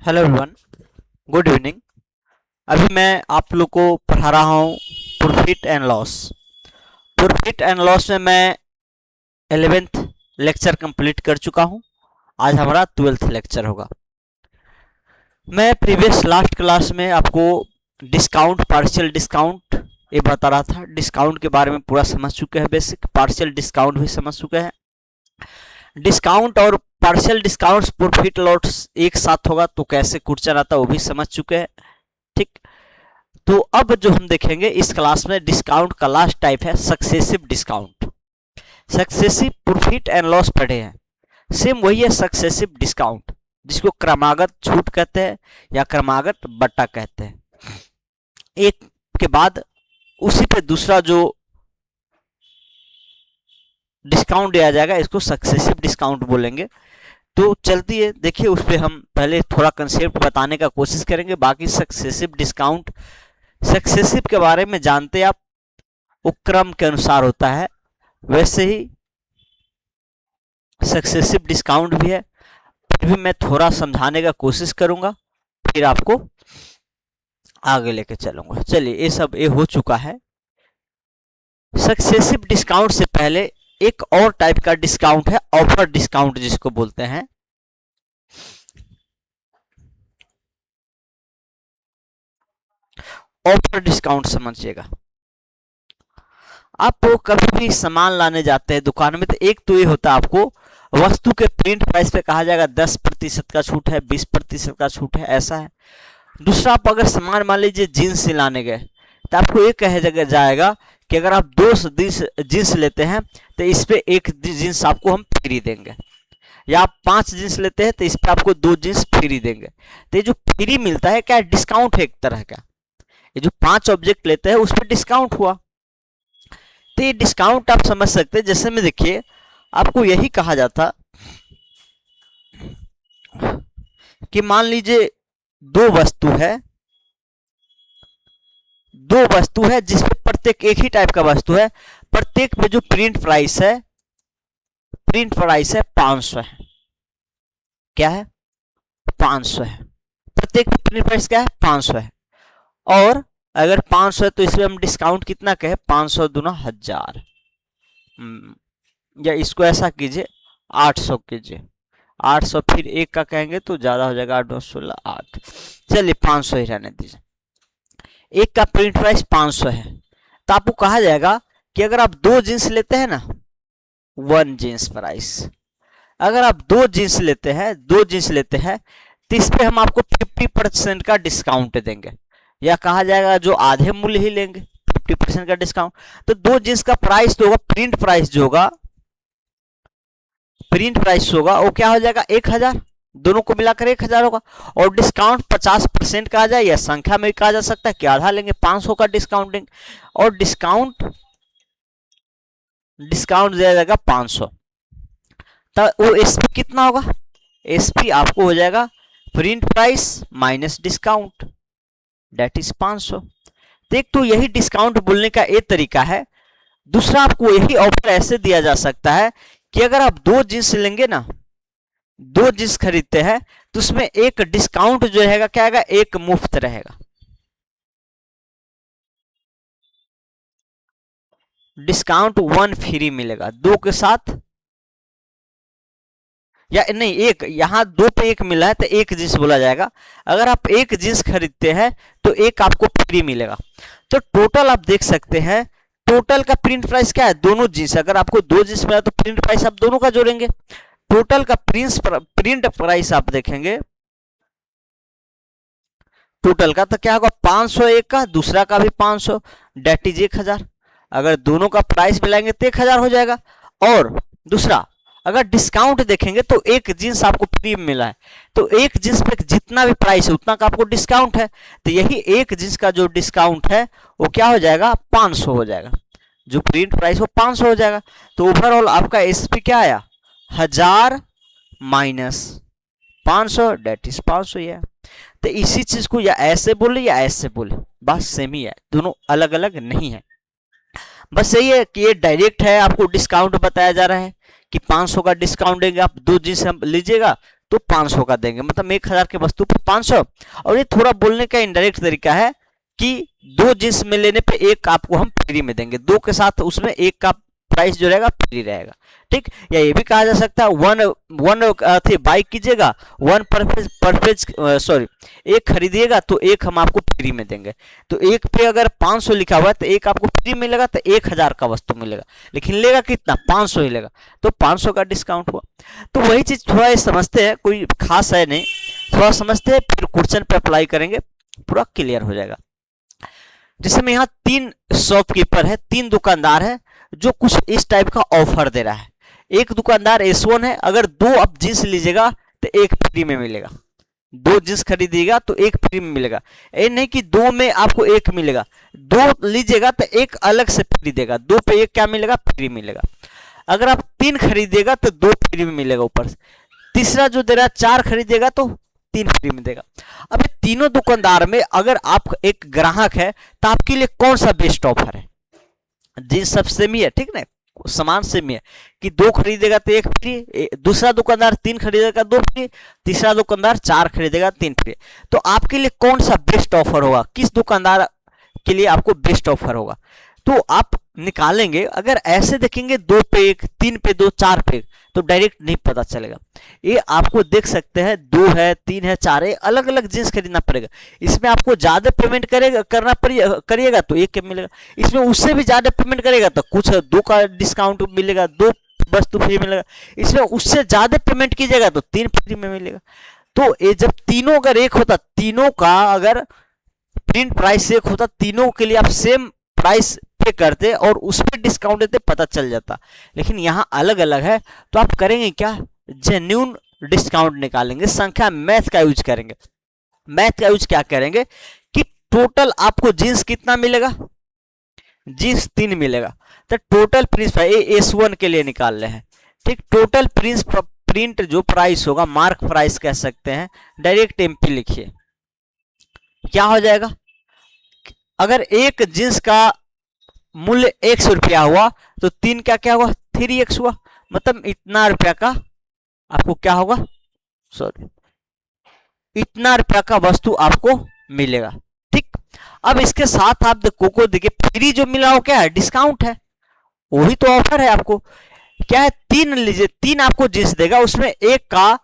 Hello everyone, good evening. अभी मैं आप लोग को पढ़ा रहा हूँ profit and loss. Profit and loss में मैं 11th लेक्चर कंप्लीट कर चुका हूँ। आज हमारा 12th लेक्चर होगा। मैं प्रीवियस लास्ट क्लास में आपको डिस्काउंट, पार्शियल डिस्काउंट ये बता रहा था। डिस्काउंट के बारे में पूरा समझ चुके हैं, बेसिक पार्शियल डिस्काउंट भी समझ चुके हैं। डिस्काउंट और पार्शियल डिस्काउंट प्रॉफिट लॉस एक साथ होगा तो कैसे क्वेश्चन आता है वो भी समझ चुके हैं। ठीक, तो अब जो हम देखेंगे इस क्लास में डिस्काउंट का लास्ट टाइप है successive discount. Successive profit and loss पढ़े हैं, सेम वही है सक्सेसिव डिस्काउंट, जिसको क्रमागत छूट कहते हैं या क्रमागत बट्टा कहते हैं। एक के बाद उसी पे दूसरा जो डिस्काउंट दिया जाएगा इसको सक्सेसिव डिस्काउंट बोलेंगे। तो चलती है, देखिए उस पर हम पहले थोड़ा कंसेप्ट बताने का कोशिश करेंगे। बाकी सक्सेसिव डिस्काउंट, सक्सेसिव के बारे में जानते आप, वो क्रम के अनुसार होता है, वैसे ही सक्सेसिव डिस्काउंट भी है। फिर भी मैं थोड़ा समझाने का कोशिश करूंगा, फिर आपको आगे लेके चलूंगा। चलिए, ये हो चुका है। सक्सेसिव डिस्काउंट से पहले एक और टाइप का डिस्काउंट है, ऑफर डिस्काउंट जिसको बोलते हैं। ऑफर डिस्काउंट समझिएगा। आप कभी भी सामान लाने जाते हैं दुकान में, तो एक तो ये होता है आपको वस्तु के प्रिंट प्राइस पे कहा जाएगा 10% का छूट है, 20% का छूट है, ऐसा है। दूसरा, आप अगर सामान मान लीजिए जीन्स लाने गए तो आपको ये कहा जाएगा कि अगर आप 2 जीन्स लेते हैं तो इस पे एक जीन्स आपको हम फ्री देंगे, या आप 5 जीन्स लेते हैं तो इस पे आपको 2 जीन्स फ्री देंगे। तो ये जो फ्री मिलता है क्या, डिस्काउंट है एक तरह का। ये जो 5 ऑब्जेक्ट लेते हैं उस पर डिस्काउंट हुआ, तो ये डिस्काउंट आप समझ सकते हैं। जैसे में देखिए, आपको यही कहा जाता कि मान लीजिए दो वस्तु है जिसपे प्रत्येक एक ही टाइप का वस्तु है, प्रत्येक पे जो प्रिंट प्राइस है 500 है। क्या है? 500 है। प्रत्येक पे प्रिंट प्राइस क्या है? 500 है। और अगर 500 है तो इसमें हम डिस्काउंट कितना कहे? 500 दूना 1000, या इसको ऐसा कीजिए 800 कीजिए। 800 फिर एक का कहेंगे तो ज्यादा हो जाएगा, 8 9 16 8। चलिए 500 ही रहने दीजिए। एक का प्रिंट प्राइस 500 है, तो आपको कहा जाएगा कि अगर आप 2 जींस लेते हैं ना, 1 जींस प्राइस। अगर आप 2 जींस लेते हैं तो इस पे हम आपको 50% का डिस्काउंट देंगे, या कहा जाएगा जो आधे मूल्य ही लेंगे, 50% का डिस्काउंट। तो 2 जींस का प्राइस तो होगा, प्रिंट प्राइस होगा वो क्या हो जाएगा? 1000। दोनों को मिलाकर 1000 होगा। और डिस्काउंट 50% का आ जाए, या संख्या में कहा जा सकता है कि आधा लेंगे, 500 का डिस्काउंट देंगे। और डिस्काउंट दिया जाएगा 500। तो वो एसपी कितना होगा? एसपी आपको हो जाएगा print price minus discount, that is 500। तो एक तो यही डिस्काउंट बोलने का एक तरीका है। दूसरा, आपको यही ऑफर ऐसे दिया जा सकता है कि अगर आप 2 जींस लेंगे ना, 2 जींस खरीदते हैं तो उसमें एक डिस्काउंट जो रहेगा क्या आएगा? एक मुफ्त रहेगा। डिस्काउंट 1 फ्री मिलेगा 2 के साथ, या नहीं, एक यहां 2 पे 1 मिला है तो एक जींस बोला जाएगा। अगर आप एक जींस खरीदते हैं तो एक आपको फ्री मिलेगा। तो टोटल आप देख सकते हैं, टोटल का प्रिंट प्राइस क्या है? दोनों जींस, अगर आपको 2 जींस मिला तो प्रिंट प्राइस आप दोनों का जोड़ेंगे। टोटल का प्रिंट प्राइस आप देखेंगे, टोटल का तो क्या होगा? 500 एक का, दूसरा का भी 500, डेट इज 1000। अगर दोनों का प्राइस मिलाएंगे तो 1000 हो जाएगा। और दूसरा, अगर डिस्काउंट देखेंगे तो एक जींस आपको फ्री मिला है, तो एक जींस पे जितना भी प्राइस है उतना का आपको डिस्काउंट है। तो यही एक जींस का जो डिस्काउंट है वो क्या हो जाएगा? 500 हो जाएगा। जो प्रिंट प्राइस वो 500 हो जाएगा। तो ओवरऑल आपका एसपी क्या आया? 1000 माइनस 500, डेट इज 500 ही है। तो इसी चीज को या ऐसे बोले या ऐसे बोले, बात सेम ही है, दोनों अलग अलग नहीं है। बस यही है कि ये डायरेक्ट है, आपको डिस्काउंट बताया जा रहा है कि 500 का डिस्काउंट देंगे। आप 2 जींस लीजिएगा तो 500 का देंगे, मतलब 1000 की वस्तु पर 500। और ये थोड़ा बोलने का इनडायरेक्ट तरीका है कि 2 जींस में लेने पे एक आपको हम फ्री में देंगे, 2 के साथ उसमें एक का प्राइस जो रहेगा फ्री रहेगा, ठीक। या ये भी कहा जा सकता है वन थी बाई कीजिएगा, वन परचेज सॉरी एक खरीदिएगा तो एक हम आपको फ्री में देंगे। तो एक पे अगर 500 लिखा हुआ है तो एक आपको फ्री मिलेगा, तो 1000 का वस्तु मिलेगा, लेकिन लेगा कितना, 500 ही लेगा, तो 500 का डिस्काउंट हुआ। तो वही चीज थोड़ा ये समझते हैं, कोई खास है नहीं, थोड़ा समझते हैं फिर क्वेश्चन पे अप्लाई करेंगे, पूरा क्लियर हो जाएगा। जैसे में यहाँ 3 शॉपकीपर है, 3 दुकानदार है जो कुछ इस टाइप का ऑफर दे रहा है। एक दुकानदार S1 है, अगर 2 आप जींस लीजिएगा तो एक फ्री में मिलेगा, 2 जींस खरीदिएगा तो एक फ्री में मिलेगा। ये नहीं कि 2 में आपको एक मिलेगा, 2 लीजिएगा तो एक अलग से फ्री देगा, 2 पे एक क्या मिलेगा, फ्री मिलेगा। अगर आप 3 खरीदिएगा तो 2 फ्री में मिलेगा ऊपर से। तीसरा जो दे रहा है 4 खरीदिएगा तो 3 फ्री में देगा। अब तीनों दुकानदार में अगर आप एक ग्राहक है तो आपके लिए कौन सा बेस्ट ऑफर है? जींस सब सेम ही है, ठीक ना, समान सेम ही है कि 2 खरीदेगा तो 1 फ्री, दूसरा दुकानदार 3 खरीदेगा 2 फ्री, तीसरा दुकानदार 4 खरीदेगा 3 फ्री। तो आपके लिए कौन सा बेस्ट ऑफर होगा, किस दुकानदार के लिए आपको बेस्ट ऑफर होगा, तो आप निकालेंगे। अगर ऐसे देखेंगे 2 पे 1, 3 पे 2, 4 पे, तो डायरेक्ट नहीं पता चलेगा। ये आपको देख सकते हैं 2 है, 3 है, 4 है, अलग अलग जींस खरीदना पड़ेगा। इसमें आपको ज्यादा पेमेंट करिएगा तो 1 मिलेगा, इसमें उससे भी ज्यादा पेमेंट करेगा तो कुछ 2 का डिस्काउंट मिलेगा, 2 वस्तु फ्री मिलेगा। इसमें उससे ज्यादा पेमेंट कीजिएगा तो 3 फ्री में मिलेगा। तो ये जब तीनों अगर एक होता, तीनों का अगर प्रिंट प्राइस एक होता, तीनों के लिए आप सेम प्राइस पे करते और उस पर डिस्काउंट देते, पता चल जाता। लेकिन यहाँ अलग अलग है, तो आप करेंगे क्या, जेन्युइन डिस्काउंट निकालेंगे, संख्या मैथ का यूज करेंगे। मैथ का यूज क्या करेंगे कि टोटल आपको जींस कितना मिलेगा, जींस 3 मिलेगा, तो टोटल प्रिंट S1 के लिए निकाल रहे हैं, ठीक। टोटल प्रिंट जो प्राइस होगा, मार्क प्राइस कह सकते हैं, डायरेक्ट MP लिखिए, क्या हो जाएगा। अगर एक जींस का मूल्य 100 रुपया हुआ तो 3 का क्या हुआ, 3x हुआ, मतलब इतना रुपया का आपको क्या होगा, सॉरी इतना रुपया का वस्तु आपको मिलेगा, ठीक। अब इसके साथ आप को देखिए फ्री जो मिला हो क्या है, डिस्काउंट है, वही तो ऑफर है आपको। क्या है, 3 लीजिए, 3 आपको जींस देगा, उसमें एक का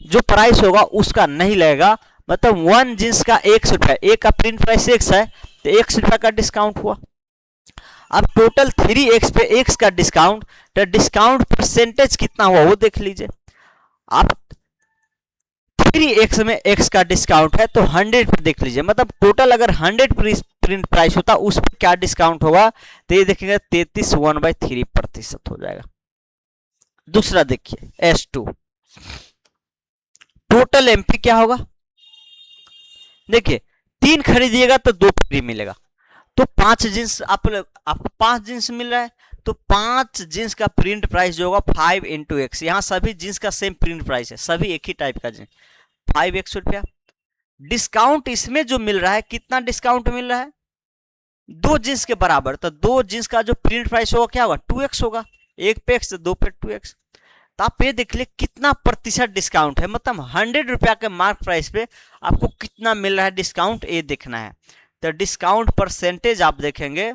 जो प्राइस होगा उसका नहीं लगेगा, मतलब 1 जींस का 100 रुपया, एक का प्रिंट प्राइस 100 है तो 100 रुपया का डिस्काउंट हुआ। अब टोटल 3x पे x का डिस्काउंट, तो डिस्काउंट परसेंटेज कितना हुआ वो देख लीजिए आप। 3x में x का डिस्काउंट है तो 100 पे देख लीजिए, मतलब टोटल अगर 100 प्रिंट प्राइस होता उस पर क्या डिस्काउंट होगा, तो ये देखिएगा 33 1/3% हो जाएगा। दूसरा देखिए S2, टोटल MP क्या होगा, देखिए 3 खरीदिएगा तो 2 फ्री मिलेगा, तो 5 जींस आपको 5 जींस मिल रहा है, तो 5 जींस का प्रिंट प्राइस जो होगा 5 × x, यहाँ सभी जींस का सेम प्रिंट प्राइस है, सभी एक ही टाइप का जींस, 5x रुपया। डिस्काउंट इसमें जो मिल रहा है, कितना डिस्काउंट मिल रहा है, 2 जींस के बराबर, तो 2 जींस का जो प्रिंट प्राइस होगा क्या होगा, 2x होगा, 1 पे x 2 पे 2x। तो आप ये देख लिए कितना प्रतिशत डिस्काउंट है, मतलब 100 रुपया के मार्क प्राइस पे आपको कितना मिल रहा है डिस्काउंट, ये देखना है। तो डिस्काउंट परसेंटेज आप देखेंगे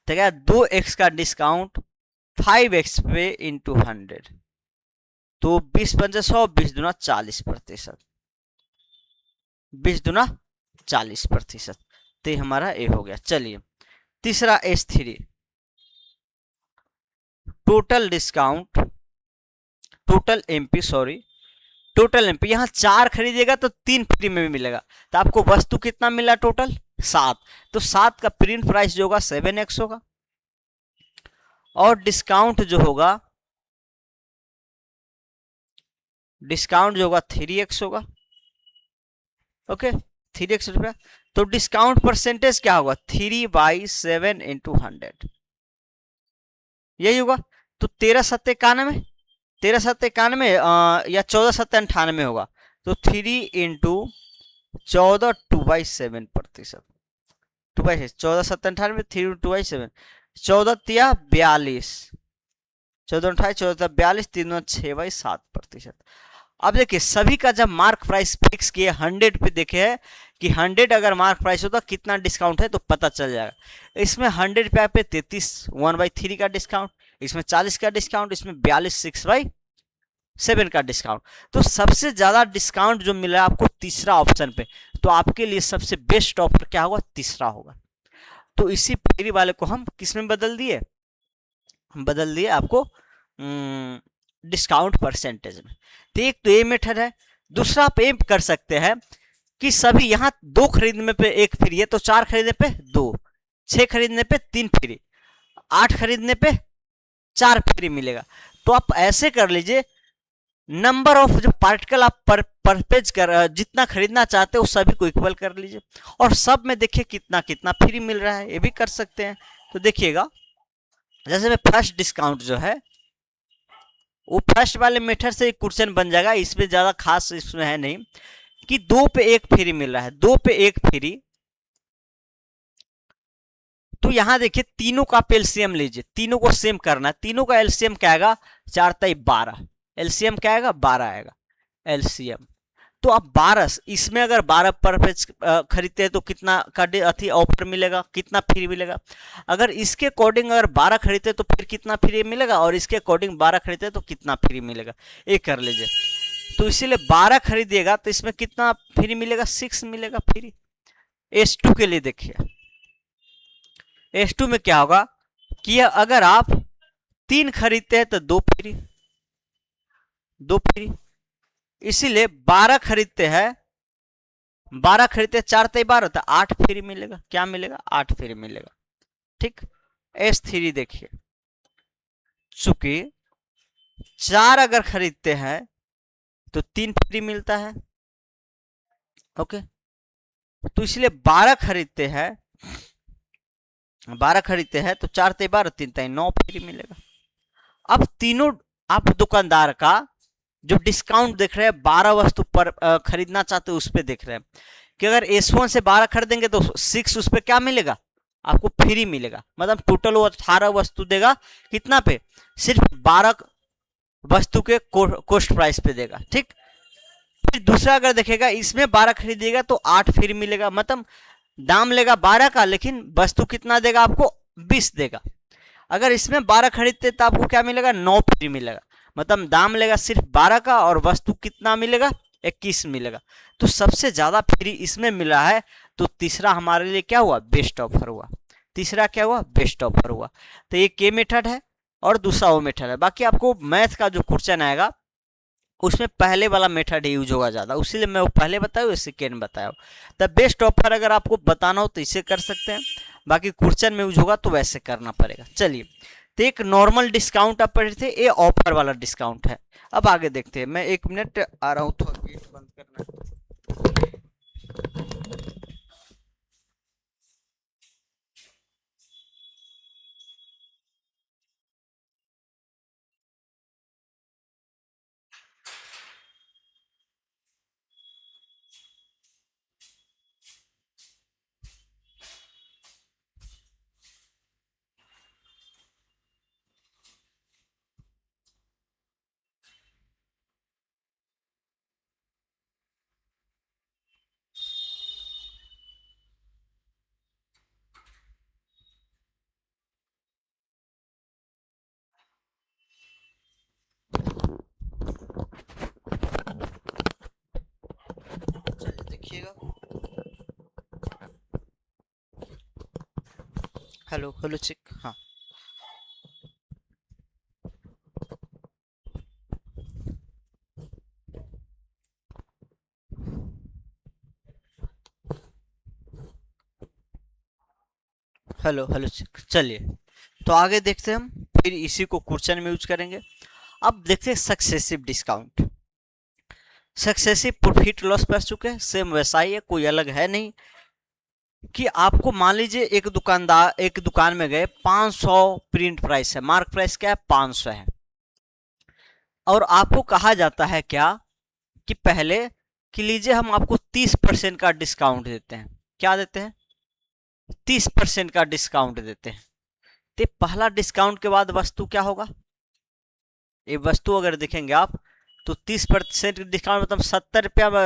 तो क्या, 2x का डिस्काउंट 5x पे इंटू 100, तो 20 पंजे 100, 20 दूना 40%, 20 दूना 40%, तो हमारा ये हो गया। चलिए तीसरा S3, total discount, total MP sorry, total MP, यहाँ 4 खरीदेगा तो 3 फ्री में भी मिलेगा, तो आपको वस्तु कितना मिला टोटल 7, तो 7 का प्रिंट प्राइस जो होगा 7x होगा, और डिस्काउंट जो होगा 3x होगा, ओके 3x रुपया। तो डिस्काउंट परसेंटेज क्या होगा, 3/7 × 100, यही होगा। तो 13/7 13/7 या 14/7 होगा, तो 3 × 14 2/7%, 14/7 3 × 2/7, 14 तिया 42, 14 28 14 42 3 6/7%। अब देखिए सभी का जब मार्क प्राइस फिक्स किए 100 पे देखे है कि 100 अगर मार्क प्राइस होता कितना डिस्काउंट है तो पता चल जाएगा। इसमें 100 पे 33 1/3 का डिस्काउंट, इसमें 40 का डिस्काउंट, इसमें 42 6/7 का डिस्काउंट। तो सबसे ज्यादा डिस्काउंट जो मिला आपको तीसरा ऑप्शन पे, तो आपके लिए सबसे बेस्ट ऑफर क्या होगा, तीसरा होगा। तो इसी फ्री वाले को हम किस में बदल दिए, हम बदल दिए आपको डिस्काउंट परसेंटेज में। तो एक तो ये मेथड है। दूसरा आप ये कर सकते हैं कि सभी यहाँ 2 खरीदने पे 1 फ्री है तो 4 खरीदने पे 2, 6 खरीदने पे 3 फ्री, 8 खरीदने पे 4 फ्री मिलेगा। तो आप ऐसे कर लीजिए, नंबर ऑफ जो पार्टिकल आप पर पेज कर जितना खरीदना चाहते हो सभी को इक्वल कर लीजिए, और सब में देखिए कितना कितना फ्री मिल रहा है, ये भी कर सकते हैं। तो देखिएगा जैसे मैं फर्स्ट डिस्काउंट जो है वो फर्स्ट वाले मेथड से क्वेश्चन बन जाएगा, इसमें ज्यादा खास इसमें है नहीं कि 2 पे 1 फ्री मिल रहा है, 2 पे 1 फ्री। तो यहां देखिए तीनों का आप एलसीएम लीजिए, तीनों को सेम करना है। तीनों का एलसीएम क्या आएगा, 4 × 12, एलसीएम क्या आएगा 12 आएगा एलसीएम। तो आप 12 इसमें अगर 12 पर पेज खरीदते हैं तो कितना का अथी ऑफर मिलेगा, कितना फ्री मिलेगा। अगर इसके अकॉर्डिंग अगर 12 खरीदते तो फिर कितना फ्री मिलेगा, और इसके अकॉर्डिंग 12 खरीदते तो कितना फ्री मिलेगा, ये कर लीजिए। तो इसीलिए 12 खरीदिएगा तो इसमें कितना फ्री मिलेगा, 6 मिलेगा फ्री। S2 के लिए देखिए, S2 में क्या होगा कि अगर आप 3 खरीदते हैं तो 2 फ्री, 2 फ्री। इसीलिए 12 खरीदते हैं, 12 खरीदते 4 × 12 तो 8 फ्री मिलेगा। क्या मिलेगा, 8 फ्री मिलेगा। ठीक। S3 देखिए, चूंकि 4 अगर खरीदते हैं तो 3 फ्री मिलता है। ओके, तो इसलिए 12 खरीदते हैं, 12 खरीदते हैं तो 4 × 12 3 × 9 फ्री मिलेगा। अब तीनों आप दुकानदार का जो डिस्काउंट देख रहे हैं 12 वस्तु पर खरीदना चाहते हो उस पर देख रहे हैं कि अगर S1 से 12 खरीदेंगे तो 6 उस पर क्या मिलेगा, आपको फ्री मिलेगा। मतलब टोटल वो 18 वस्तु देगा, कितना पे, सिर्फ 12 वस्तु के कॉस्ट प्राइस पे देगा। ठीक। फिर दूसरा अगर देखेगा इसमें 12 खरीदिएगा तो 8 फ्री मिलेगा, मतलब दाम लेगा 12 का लेकिन वस्तु कितना देगा आपको, 20 देगा। अगर इसमें 12 खरीदते तो आपको क्या मिलेगा, 9 फ्री मिलेगा, मतलब दाम लेगा सिर्फ 12 का और वस्तु कितना मिलेगा, 21 मिलेगा। तो सबसे ज्यादा फ्री इसमें मिला है। तो तीसरा हमारे लिए क्या हुआ, बेस्ट ऑफर हुआ। तीसरा क्या हुआ, बेस्ट ऑफर हुआ। तो ये के मेथड है और दूसरा वो मेथड है। बाकी आपको मैथ का जो क्वेश्चन आएगा उसमें पहले वाला मेथड यूज होगा ज्यादा, उसीलिए मैं वो पहले बताया सेकेंड बताया। तब बेस्ट ऑफर अगर आपको बताना हो तो इसे कर सकते हैं, बाकी क्वेश्चन में यूज होगा तो वैसे करना पड़ेगा। चलिए, तो एक नॉर्मल डिस्काउंट आप पढ़े थे, ये ऑफर वाला डिस्काउंट है। अब आगे देखते हैं, मैं 1 मिनट आ रहा हूँ, थोड़ा गेट बंद करना। चलिए देखिएगा, हेलो हेलो चेक, हाँ हेलो हेलो चेक। चलिए, तो आगे देखते हैं हम, फिर इसी को क्वेश्चन में यूज करेंगे। अब देखते हैं successive discount. Successive profit loss कर चुके हैं, सेम वैसा ही है, कोई अलग है नहीं। कि आपको मान लीजिए एक दुकान में गए, 500 प्रिंट प्राइस है, मार्क प्राइस क्या है 500 है, और आपको कहा जाता है क्या कि पहले कि लीजिए हम आपको 30% का डिस्काउंट देते हैं। क्या देते हैं, 30% का डिस्काउंट देते हैं। तो पहला डिस्काउंट के बाद वस्तु क्या होगा, ये वस्तु अगर देखेंगे आप तो 30% डिस्काउंट मतलब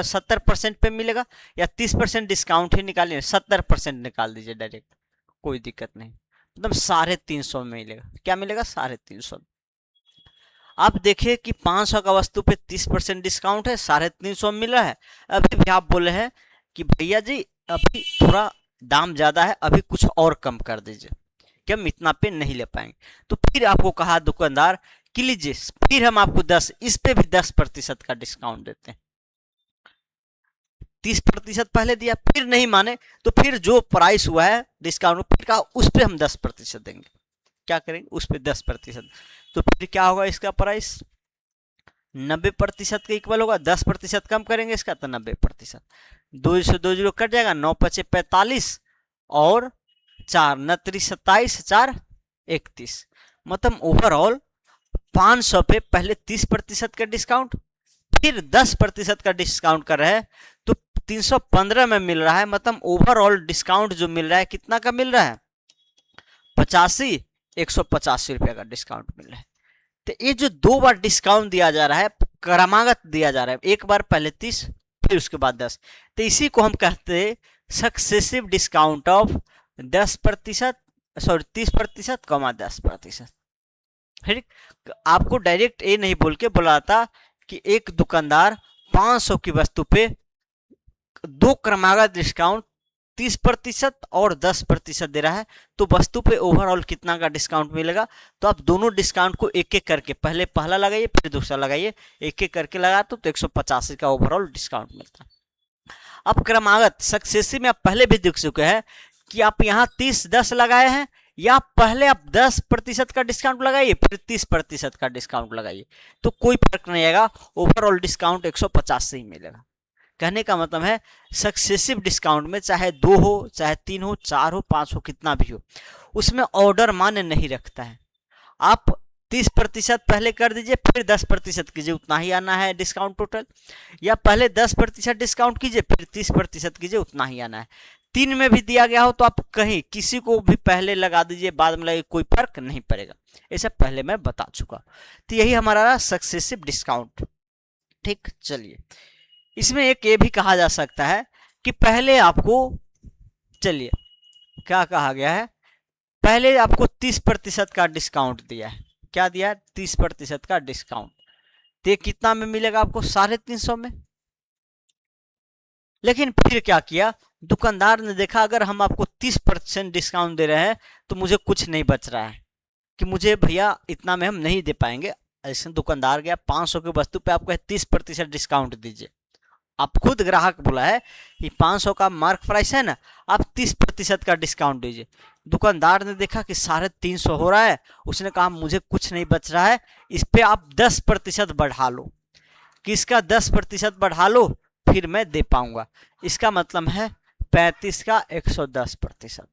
70% पे मिलेगा, या 30% डिस्काउंट ही निकालिए, 70% निकाल दीजिए डायरेक्ट, कोई दिक्कत नहीं, मतलब 350 में मिलेगा। क्या मिलेगा? 350। आप देखिए कि 500 का वस्तु पे 30% डिस्काउंट है, 350 में मिल रहा है। अभी भी आप बोले हैं कि भैया जी अभी थोड़ा दाम ज्यादा है, अभी कुछ और कम कर दीजिए कि हम इतना पे नहीं ले पाएंगे। तो फिर आपको कहा दुकानदार कि लीजिए, फिर हम आपको 10, इस पे भी 10% का डिस्काउंट देते हैं। 30% पहले दिया, फिर नहीं माने, तो फिर जो प्राइस हुआ है डिस्काउंट, फिर कहा उस पे हम 10% देंगे। क्या करेंगे? उस पे 10%। तो फिर क्या होगा? इसका प्राइस 90% के इक्वल होगा। 10% कम करेंगे इसका तो 90%। 2 से 2 जीरो कट जाएगा, 9 पचे 45 और 4 9 27 4 31, मतलब ओवरऑल 500 पे पहले 30% का डिस्काउंट, फिर 10% का डिस्काउंट कर रहे हैं, तो 315 में मिल रहा है। मतलब ओवरऑल डिस्काउंट जो मिल रहा है कितना का मिल रहा है? 85 185 रुपये का डिस्काउंट मिल रहा है। तो ये जो 2 बार डिस्काउंट दिया जा रहा है, क्रमागत दिया जा रहा है, एक बार पहले 30 फिर उसके बाद 10, तो इसी को हम कहते हैं सक्सेसिव डिस्काउंट ऑफ 10%, सॉरी 30% कमा 10%। ठीक, आपको डायरेक्ट ये नहीं बोल के बोला था कि एक दुकानदार 500 की वस्तु पे 2 क्रमागत डिस्काउंट 30% और 10% दे रहा है, तो वस्तु पे ओवरऑल कितना का डिस्काउंट मिलेगा? तो आप दोनों डिस्काउंट को एक एक करके, पहले पहला लगाइए फिर दूसरा लगाइए, एक एक करके लगा तो 185 का ओवरऑल डिस्काउंट मिलता है। अब क्रमागत सक्सेसिव में आप पहले भी देख चुके हैं कि आप यहाँ 30-10 लगाए हैं, या पहले आप 10% का डिस्काउंट लगाइए फिर 30% का डिस्काउंट लगाइए, तो कोई फर्क नहीं आएगा, ओवरऑल डिस्काउंट 150 से ही मिलेगा। कहने का मतलब है सक्सेसिव डिस्काउंट में चाहे 2 हो, चाहे 3 हो, 4 हो, 5 हो, कितना भी हो, उसमें ऑर्डर मान्य नहीं रखता है। आप 30% पहले कर दीजिए फिर 10% कीजिए, उतना ही आना है डिस्काउंट टोटल, या पहले 10% डिस्काउंट कीजिए फिर 30% कीजिए, उतना ही आना है। 3 में भी दिया गया हो तो आप कहीं किसी को भी पहले लगा दीजिए, बाद में लगे, कोई फर्क नहीं पड़ेगा। ऐसा पहले मैं बता चुका। तो यही हमारा सक्सेसिव डिस्काउंट। ठीक, चलिए इसमें एक ये भी कहा जा सकता है कि पहले आपको, चलिए क्या कहा गया है, पहले आपको 30% का डिस्काउंट दिया है। क्या दिया है? 30% का डिस्काउंट। तो कितना में मिलेगा आपको? 350 में। लेकिन फिर क्या किया दुकानदार ने, देखा अगर हम आपको 30% डिस्काउंट दे रहे हैं तो मुझे कुछ नहीं बच रहा है, कि मुझे भैया इतना में हम नहीं दे पाएंगे। ऐसे दुकानदार गया 500 की वस्तु पे आपको 30% डिस्काउंट दीजिए। आप खुद ग्राहक बोला है कि 500 का मार्क प्राइस है ना, आप 30% का डिस्काउंट दीजिए। दुकानदार ने देखा कि 350 हो रहा है, उसने कहा मुझे कुछ नहीं बच रहा है, इस पे आप 10% बढ़ा लो, किसका 10% बढ़ा लो फिर मैं दे पाऊंगा। इसका मतलब है 35 का 110%,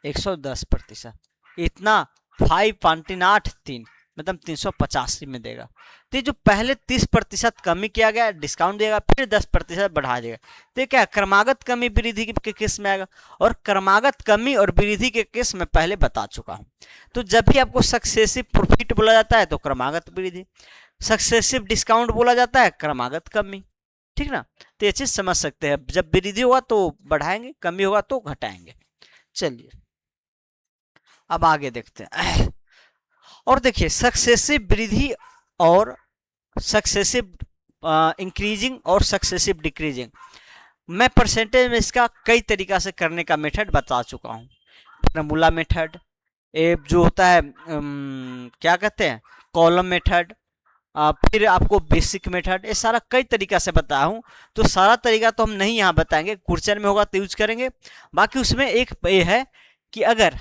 110%, इतना 5.83 मतलब 385 में देगा। तो जो पहले 30% कमी किया गया, डिस्काउंट देगा, फिर 10% बढ़ा देगा, तो क्या क्रमागत कमी वृद्धि के केस में आएगा। और क्रमागत कमी और वृद्धि के केस में पहले बता चुका हूं। तो जब भी आपको सक्सेसिव प्रॉफिट बोला जाता है तो क्रमागत वृद्धि, सक्सेसिव डिस्काउंट बोला जाता है क्रमागत कमी। ठीक ना, तो ये चीज समझ सकते हैं, जब वृद्धि होगा तो बढ़ाएंगे, कमी होगा तो घटाएंगे। चलिए अब आगे देखते हैं। और देखिए सक्सेसिव वृद्धि और सक्सेसिव इंक्रीजिंग और सक्सेसिव डिक्रीजिंग, मैं परसेंटेज में इसका कई तरीका से करने का मेथड बता चुका हूँ। फॉर्मूला मेथड, ये जो होता है क्या कहते हैं, कॉलम मेथड, फिर आपको बेसिक मेथड, ये सारा कई तरीका से बताया हूँ। तो सारा तरीका तो हम नहीं यहाँ बताएंगे, क्वेश्चन में होगा तो यूज करेंगे। बाकी उसमें एक ये है कि अगर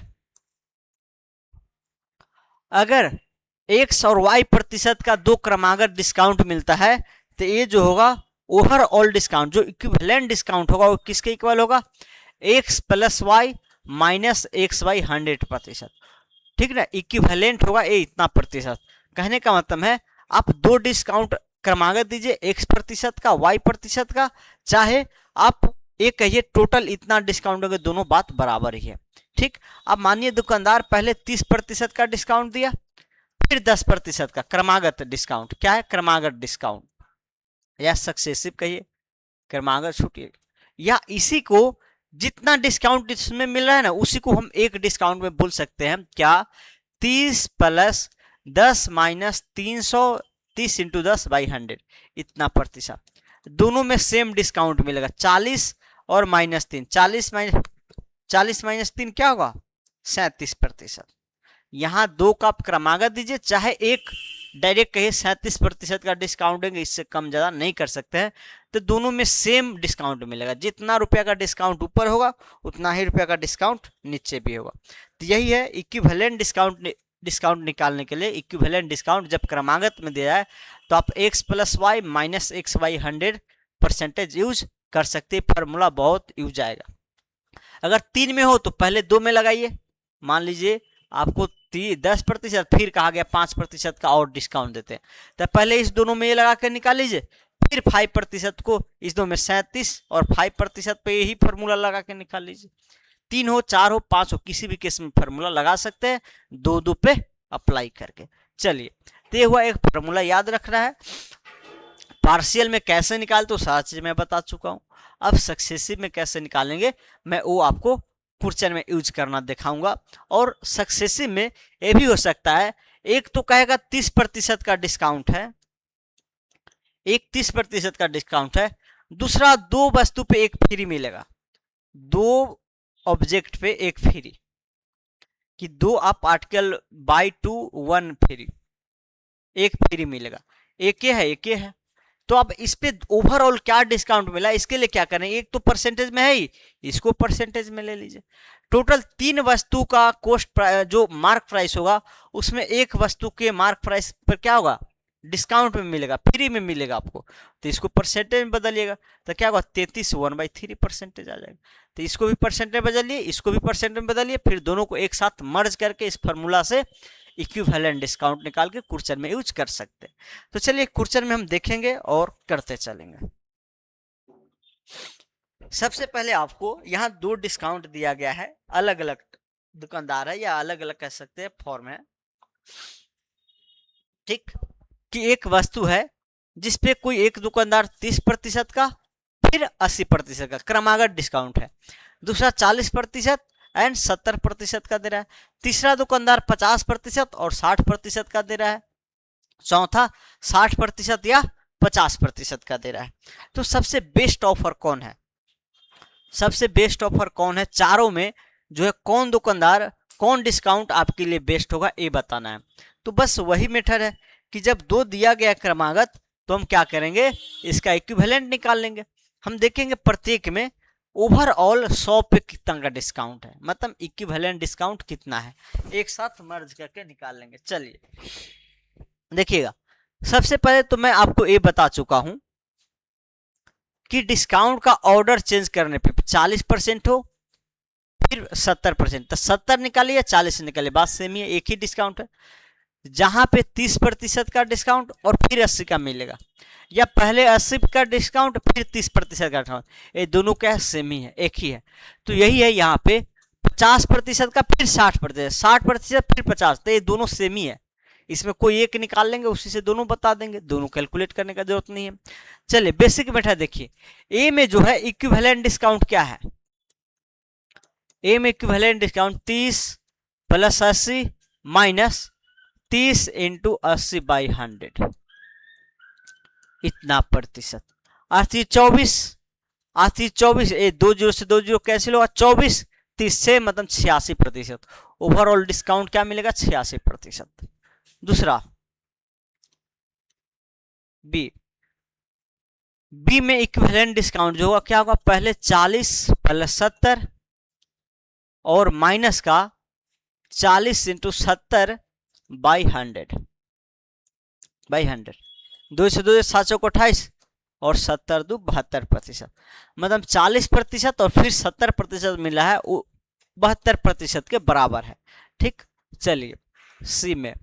x और y प्रतिशत का 2 क्रमागत डिस्काउंट मिलता है, तो ये जो होगा ओवरऑल डिस्काउंट, जो इक्विवेलेंट डिस्काउंट होगा वो किसके इक्वल होगा? x plus Y minus X Y 100%। ठीक ना, इक्विवेलेंट होगा ये इतना प्रतिशत। कहने का मतलब है आप 2 डिस्काउंट क्रमागत दीजिए, x% का, y% का, चाहे आप एक कहिए टोटल इतना डिस्काउंट होगा, दोनों बात बराबर ही है। ठीक, अब मानिए दुकानदार पहले 30% का डिस्काउंट दिया, फिर 10% का क्रमागत डिस्काउंट। क्या है? क्रमागत डिस्काउंट या सक्सेसिव कहिए, क्रमागत छूट, या इसी को जितना डिस्काउंट इसमें मिल रहा है ना उसी को हम एक डिस्काउंट में बोल सकते हैं। क्या? 30 प्लस 10 माइनस 300, 30 इंटू 10 बाई 100, इतना प्रतिशत। दोनों में सेम डिस्काउंट मिलेगा, 40 और -3, 40 माइनस 3 क्या होगा? 37%। यहाँ दो का आप क्रमागत दीजिए, चाहे एक डायरेक्ट कहिए 37% का डिस्काउंट देंगे, इससे कम ज्यादा नहीं कर सकते हैं। तो दोनों में सेम डिस्काउंट मिलेगा, जितना रुपया का डिस्काउंट ऊपर होगा उतना ही रुपया का डिस्काउंट नीचे भी होगा। तो यही है इक्विवेलेंट डिस्काउंट निकालने के लिए। इक्विवेलेंट डिस्काउंट जब क्रमागत में दिया है तो आप x plus Y minus X by 100% use कर सकते हैं। फॉर्मूला बहुत यूज आएगा। अगर 3 में हो तो पहले 2 में लगाइए। मान लीजिए आपको 10%, फिर कहा गया 5% का और डिस्काउंट देते हैं, तो पहले इस दोनों में ये लगा कर निकाल लीजिए, फिर 5% को इस दो में 37 और 5% पे यही फॉर्मूला लगा के निकाल लीजिए। 3 हो, 4 हो, 5 हो, किसी भी केस में फॉर्मूला लगा सकते हैं, 2 पे अप्लाई करके। चलिए, तो ये हुआ एक फॉर्मूला, याद रखना है। पार्शियल में कैसे निकालते हो सारा चीज मैं बता चुका हूं। अब सक्सेसिव में कैसे निकालेंगे मैं वो आपको क्वेश्चन में यूज करना दिखाऊंगा। और सक्सेसिव में ये भी हो सकता है, एक तो कहेगा 30% का डिस्काउंट है, एक 30% का डिस्काउंट है, दूसरा 2 वस्तु पे एक फ्री मिलेगा, 2 ऑब्जेक्ट पे एक फ्री, कि 2 आप आर्टिकल बाय 2 1 फ्री, एक फ्री मिलेगा। एक ये है। तो अब इस पे ओवरऑल क्या डिस्काउंट मिला, इसके लिए क्या करें, एक तो परसेंटेज में है ही, इसको परसेंटेज में ले लीजिए। टोटल 3 वस्तु का कॉस्ट जो मार्क प्राइस होगा उसमें एक वस्तु के मार्क प्राइस पर क्या होगा, डिस्काउंट में मिलेगा, फ्री में मिलेगा आपको, तो इसको परसेंटेज में बदलिएगा। तो क्या होगा, 33 1/3 परसेंटेज आ जाएगा। तो इसको भी परसेंटेज में बदलिए, इसको भी परसेंटेज में बदलिए, फिर दोनों को एक साथ मर्ज करके इस फॉर्मूला से इक्विवेलेंट डिस्काउंट निकाल के क्वेश्चन में यूज कर सकते हैं। तो चलिए क्वेश्चन में हम देखेंगे और करते चलेंगे। सबसे पहले आपको यहाँ 2 डिस्काउंट दिया गया है, अलग अलग दुकानदार है या अलग अलग कह सकते हैं फॉर्म है, ठीक, कि एक वस्तु है जिसपे कोई एक दुकानदार 30% का, फिर 80% का क्रमागत डिस्काउंट है, दूसरा 40% एंड 70% का दे रहा है, तीसरा दुकानदार 50% और 60% का दे रहा है, चौथा 60% या 50% का दे रहा है। तो सबसे बेस्ट ऑफर कौन है, सबसे बेस्ट ऑफर कौन है, चारों में जो है कौन दुकानदार, कौन डिस्काउंट आपके लिए बेस्ट होगा ये बताना है। तो बस वही मेथड है कि जब 2 दिया गया क्रमागत तो हम क्या करेंगे, इसका इक्विवेलेंट निकाल लेंगे। हम देखेंगे प्रत्येक में ओवरऑल 100 पे कितना का डिस्काउंट है, मतलब इक्विवेलेंट डिस्काउंट कितना है, एक साथ मर्ज करके निकाल लेंगे। चलिए देखिएगा, सबसे पहले तो मैं आपको ये बता चुका हूं कि डिस्काउंट का ऑर्डर चेंज करने पे 40% हो फिर 70%, तो 70 निकालिए 40 निकालिए, बात सेम ही है, एक ही डिस्काउंट है। जहां पे 30% का डिस्काउंट और फिर 80 का मिलेगा, या पहले 80 का डिस्काउंट फिर 30% का डिस्काउंट, ये दोनों क्या है, सेम ही है, एक ही है। तो यही है यहाँ पे 50% का फिर 60%, 60% फिर 50, तो ये दोनों सेम ही है, इसमें कोई एक निकाल लेंगे उसी से दोनों बता देंगे, दोनों कैलकुलेट करने का जरूरत नहीं है। चलिए बेसिक मेथड देखिए, ए में जो है इक्विवेलेंट डिस्काउंट क्या है, ए में equivalent discount 30 plus 80 minus 30 into 80/100, इतना प्रतिशत, आती 24, आती 24, 2 जीरो से 2 जीरो कैंसिल होगा, 24 30 से मतलब 86%, ओवरऑल डिस्काउंट क्या मिलेगा, 86%। दूसरा बी, बी में इक्विवेलेंट डिस्काउंट जो होगा क्या होगा, पहले 40 प्लस 70 और माइनस का 40 इंटू 70/100, 2 से 2 7 को 28 और 70 2 72%, मतलब 40% और फिर 70% मिला है, वो 72% के बराबर है, ठीक। चलिए सी में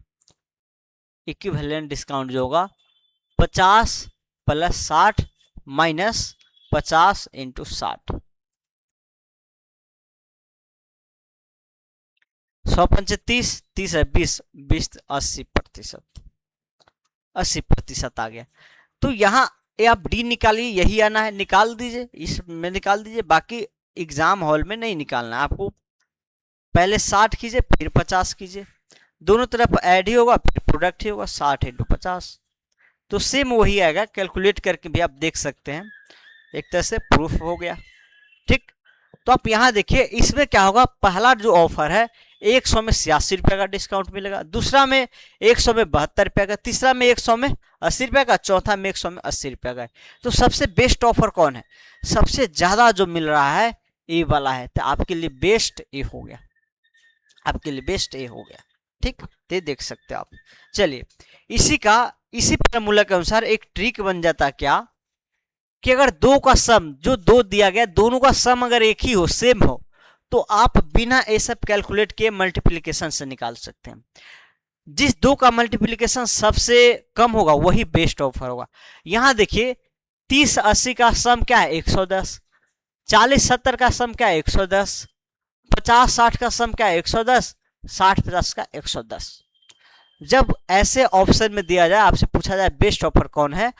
इक्विवेलेंट डिस्काउंट जो होगा 50 प्लस 60 माइनस 50 इंटू 60, 100 पंचे 30, 30 है 20, 20 80%, 80% आ गया। तो यहाँ ये आप डी निकालिए, यही आना है, निकाल दीजिए, इसमें निकाल दीजिए। बाकी एग्जाम हॉल में नहीं निकालना है आपको, पहले 60 कीजिए फिर 50 कीजिए, दोनों तरफ ऐड ही होगा फिर प्रोडक्ट ही होगा, 60 × 50, तो सेम वही आएगा। कैलकुलेट करके भी आप देख सकते हैं, एक तरह से प्रूफ हो गया। ठीक, तो आप यहाँ देखिए इसमें क्या होगा, पहला जो ऑफर है 100 में 86 रुपये का डिस्काउंट मिलेगा, दूसरा में 100 में 72 रुपये का, तीसरा में 100 में 80 रुपये का, चौथा में 100 में 80 रुपये का है। तो सबसे बेस्ट ऑफर कौन है, सबसे ज्यादा जो मिल रहा है ए वाला है, तो आपके लिए बेस्ट ए हो गया, आपके लिए बेस्ट ए हो गया। ठीक, तो देख सकते हो आप। चलिए इसी फार्मूला के अनुसार एक ट्रिक बन जाता है क्या, कि अगर दो का सम, जो दो दिया गया दोनों का सम अगर एक ही हो, सेम हो, तो आप बिना ये सब कैलकुलेट किए मल्टीप्लिकेशन से निकाल सकते हैं। जिस दो का मल्टीप्लिकेशन सबसे कम होगा वही बेस्ट ऑफर होगा। यहां देखिए 30 80 का सम क्या है 110, 40 70 का सम क्या है 110, 50 60 का सम क्या है 110, 60 50 का 110। जब ऐसे ऑप्शन में दिया जाए, आपसे पूछा जाए बेस्ट ऑफर कौन है,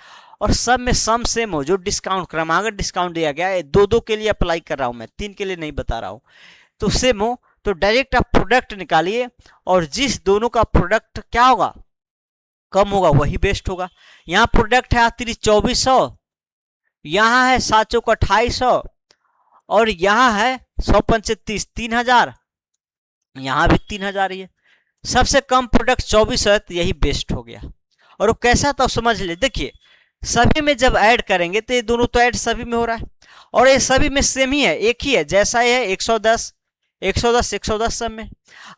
और सब में सम सेम हो, जो डिस्काउंट क्रमागत डिस्काउंट दिया गया है, दो के लिए अप्लाई कर रहा हूं मैं, 3 के लिए नहीं बता रहा हूं, तो सेम हो, तो डायरेक्ट आप प्रोडक्ट निकालिए, और जिस दोनों का प्रोडक्ट क्या होगा कम होगा वही बेस्ट होगा। यहाँ प्रोडक्ट है 2400, यहाँ है 7 चौक 2800, और यहाँ है 100 पंचे 30, 3000, यहाँ भी 3000 ही है। सबसे कम प्रोडक्ट 2400 है, तो यही बेस्ट हो गया। और वो कैसा तो समझ ले, देखिए सभी में जब ऐड करेंगे तो ये दोनों तो ऐड सभी में हो रहा है, और ये सभी में सेम ही है, एक ही है, जैसा है 110 110 110 सब में।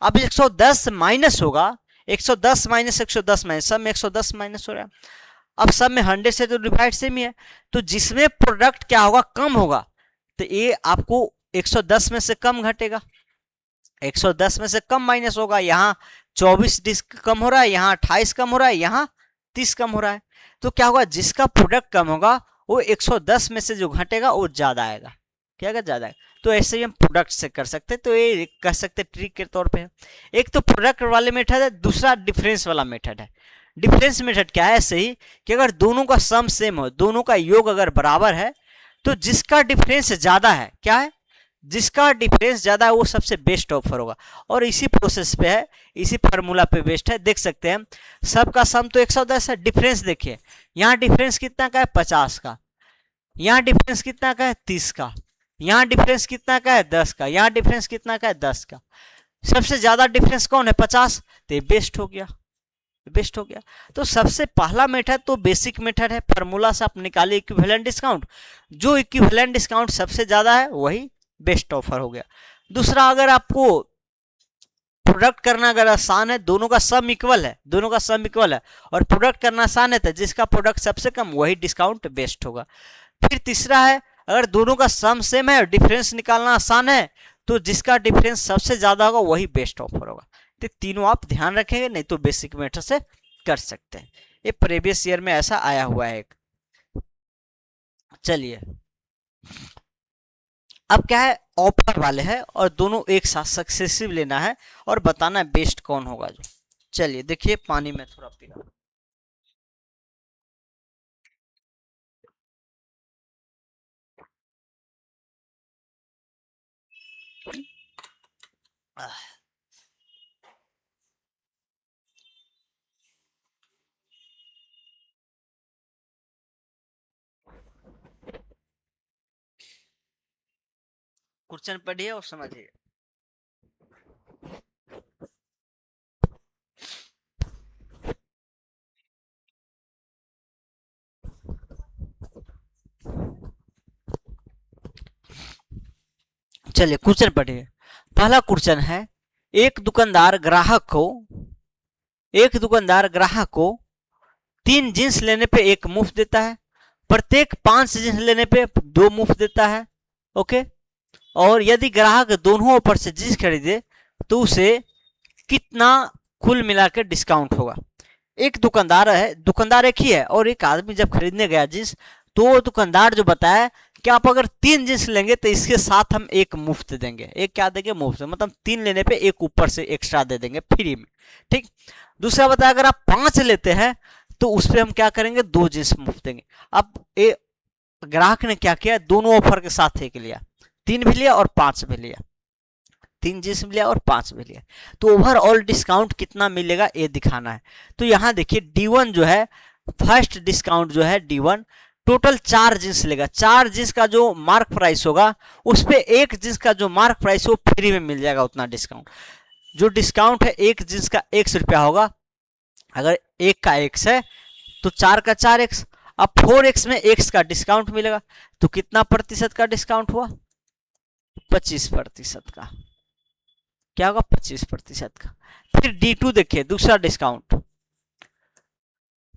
अब 110 माइनस होगा, 110 माइनस 110 माइनस, सब में 110 माइनस हो रहा है। अब सब में 100 से तो डिवाइड सेम ही है, तो जिसमें प्रोडक्ट क्या होगा कम होगा, तो ये आपको 110 में से कम घटेगा, 110 में से कम माइनस होगा। यहाँ 24 डिस्क कम हो रहा है, यहाँ 28 कम हो रहा है, यहाँ 30 कम हो रहा है, तो क्या होगा, जिसका प्रोडक्ट कम होगा वो 110 में से जो घटेगा वो ज्यादा आएगा, क्या आएगा, ज्यादा आएगा। तो ऐसे ही हम प्रोडक्ट से कर सकते हैं, तो ये कर सकते हैं ट्रिक के तौर पे। एक तो प्रोडक्ट वाले मेथड है, दूसरा डिफरेंस वाला मेथड है। डिफरेंस मेथड क्या है, ऐसे ही कि अगर दोनों का सम सेम हो, दोनों का योग अगर बराबर है, तो जिसका डिफरेंस ज्यादा है, क्या है, जिसका डिफरेंस ज्यादा है वो सबसे बेस्ट ऑफर होगा। और इसी प्रोसेस पे है, इसी फार्मूला पे बेस्ट है। देख सकते हैं सबका सम तो 110 है, डिफरेंस देखिए यहाँ डिफरेंस कितना का है 50 का, यहाँ डिफरेंस कितना का है 30 का, यहाँ डिफरेंस कितना का है 10 का, यहाँ डिफरेंस कितना का है 10 का। सबसे ज्यादा डिफरेंस कौन है 50, तो बेस्ट हो गया, बेस्ट हो गया। तो सबसे पहला मेथड तो बेसिक मेथड है, फार्मूला से आप निकालिए इक्विवेलेंट डिस्काउंट, जो इक्विवेलेंट डिस्काउंट सबसे ज्यादा है वही बेस्ट ऑफर हो गया। दूसरा, अगर आपको प्रोडक्ट करना अगर आसान है, दोनों का सम इक्वल है, दोनों का सम इक्वल है और प्रोडक्ट करना आसान है, तो जिसका प्रोडक्ट सबसे कम वही डिस्काउंट बेस्ट होगा। फिर तीसरा है, अगर दोनों का सम सेम है और डिफरेंस निकालना आसान है, तो जिसका डिफरेंस सबसे ज्यादा होगा वही बेस्ट ऑफर होगा। तो तीनों आप ध्यान रखेंगे, नहीं तो बेसिक मेथड से कर सकते हैं। ये प्रीवियस ईयर में ऐसा आया हुआ है एक। चलिए अब क्या है, ऑफर वाले हैं और दोनों एक साथ सक्सेसिव लेना है और बताना है बेस्ट कौन होगा जो। चलिए देखिए, पानी में थोड़ा पी रहा हूं। क्वेश्चन पढ़िए और समझिए। चलिए क्वेश्चन पढ़िए। पहला क्वेश्चन है, एक दुकानदार ग्राहक को 3 जींस लेने पे 1 मुफ्त देता है, प्रत्येक 5 जींस लेने पे 2 मुफ्त देता है। ओके, और यदि ग्राहक दोनों ऊपर से जींस खरीदे तो उसे कितना कुल मिलाकर डिस्काउंट होगा। एक दुकानदार है, दुकानदार एक ही है, और एक आदमी जब खरीदने गया जींस, तो वो दुकानदार जो बताया क्या आप अगर 3 जींस लेंगे तो इसके साथ हम एक मुफ्त देंगे, एक क्या देंगे, मुफ्त, मतलब 3 लेने पे एक ऊपर से एक्स्ट्रा दे देंगे फ्री में, ठीक। दूसरा बताया अगर आप 5 लेते हैं तो उस पर हम क्या करेंगे, 2 जींस मुफ्त देंगे। अब ग्राहक ने क्या किया, दोनों ऑफर के साथ एक लिया, 3 भी लिया और 5 भी लिया, 3 जींस भी लिया और 5 भी लिया, तो ओवरऑल डिस्काउंट कितना मिलेगा ये दिखाना है। तो यहाँ देखिए D1 जो है, फर्स्ट डिस्काउंट जो है D1, टोटल 4 जींस लेगा, 4 जींस का जो मार्क प्राइस होगा उस पे एक जींस का जो मार्क प्राइस वो फ्री में मिल जाएगा, उतना डिस्काउंट। जो डिस्काउंट है एक जींस का 100 रुपया होगा, अगर एक का x है तो 4 का 4x, अब 4x में x का डिस्काउंट मिलेगा, तो कितना प्रतिशत का डिस्काउंट हुआ, 25% का, क्या होगा, 25% का। फिर D2 देखिए, दूसरा डिस्काउंट,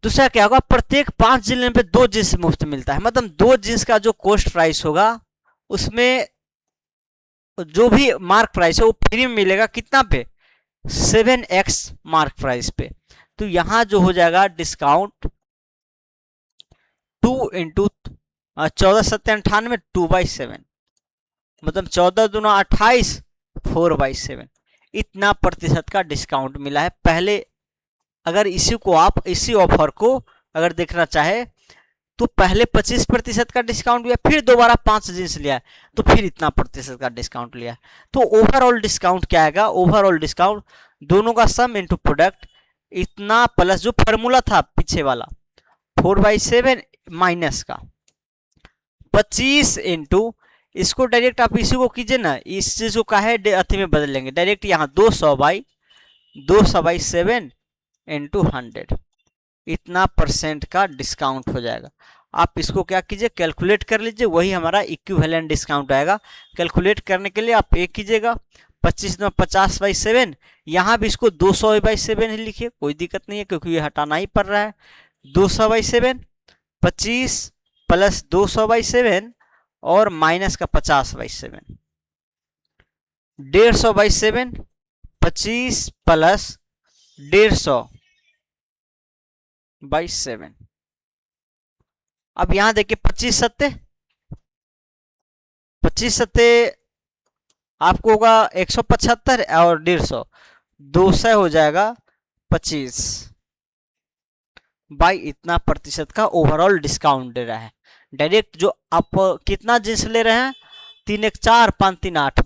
दूसरा क्या होगा, प्रत्येक 5 जींस लेने पे 2 जींस मुफ्त मिलता है, मतलब 2 जींस का जो कॉस्ट प्राइस होगा उसमें जो भी मार्क प्राइस है वो फ्री में मिलेगा, कितना पे, 7x मार्क प्राइस पे। तो यहां जो हो जाएगा डिस्काउंट 2 इंटू 14×7 = 2/7, मतलब 14 दूना 28, 4/7, इतना प्रतिशत का डिस्काउंट मिला है। पहले अगर इसी को आप, इसी ऑफर को अगर देखना चाहे तो पहले 25% का डिस्काउंट लिया, फिर दोबारा 5 जींस लिया तो फिर इतना प्रतिशत का डिस्काउंट लिया, तो ओवरऑल डिस्काउंट क्या आएगा, ओवरऑल डिस्काउंट दोनों का सम इनटू प्रोडक्ट इतना प्लस जो फॉर्मूला था पीछे वाला 4/7 माइनस का 25 इंटू, इसको डायरेक्ट आप इसी को कीजिए ना, इस चीज को का है अति में बदल लेंगे डायरेक्ट, यहाँ 200/7 इंटू 100, इतना परसेंट का डिस्काउंट हो जाएगा। आप इसको क्या कीजिए, कैलकुलेट कर लीजिए, वही हमारा इक्विवेलेंट डिस्काउंट आएगा। कैलकुलेट करने के लिए आप एक कीजिएगा, 25 में 50/7, यहाँ भी इसको 200/7 ही लिखिए, कोई दिक्कत नहीं है क्योंकि ये हटाना ही पड़ रहा है। 200/7, 25 प्लस 200/7 और माइनस का 50/7, 150/7, 25 प्लस 150/7। अब यहां देखिए 25 सत्ते आपको होगा 175 और 150, 200 हो जाएगा 25 बाई इतना प्रतिशत का ओवरऑल डिस्काउंट दे रहा है। डायरेक्ट जो आप कितना जींस ले रहे हैं, 3 1 4 5 3 8,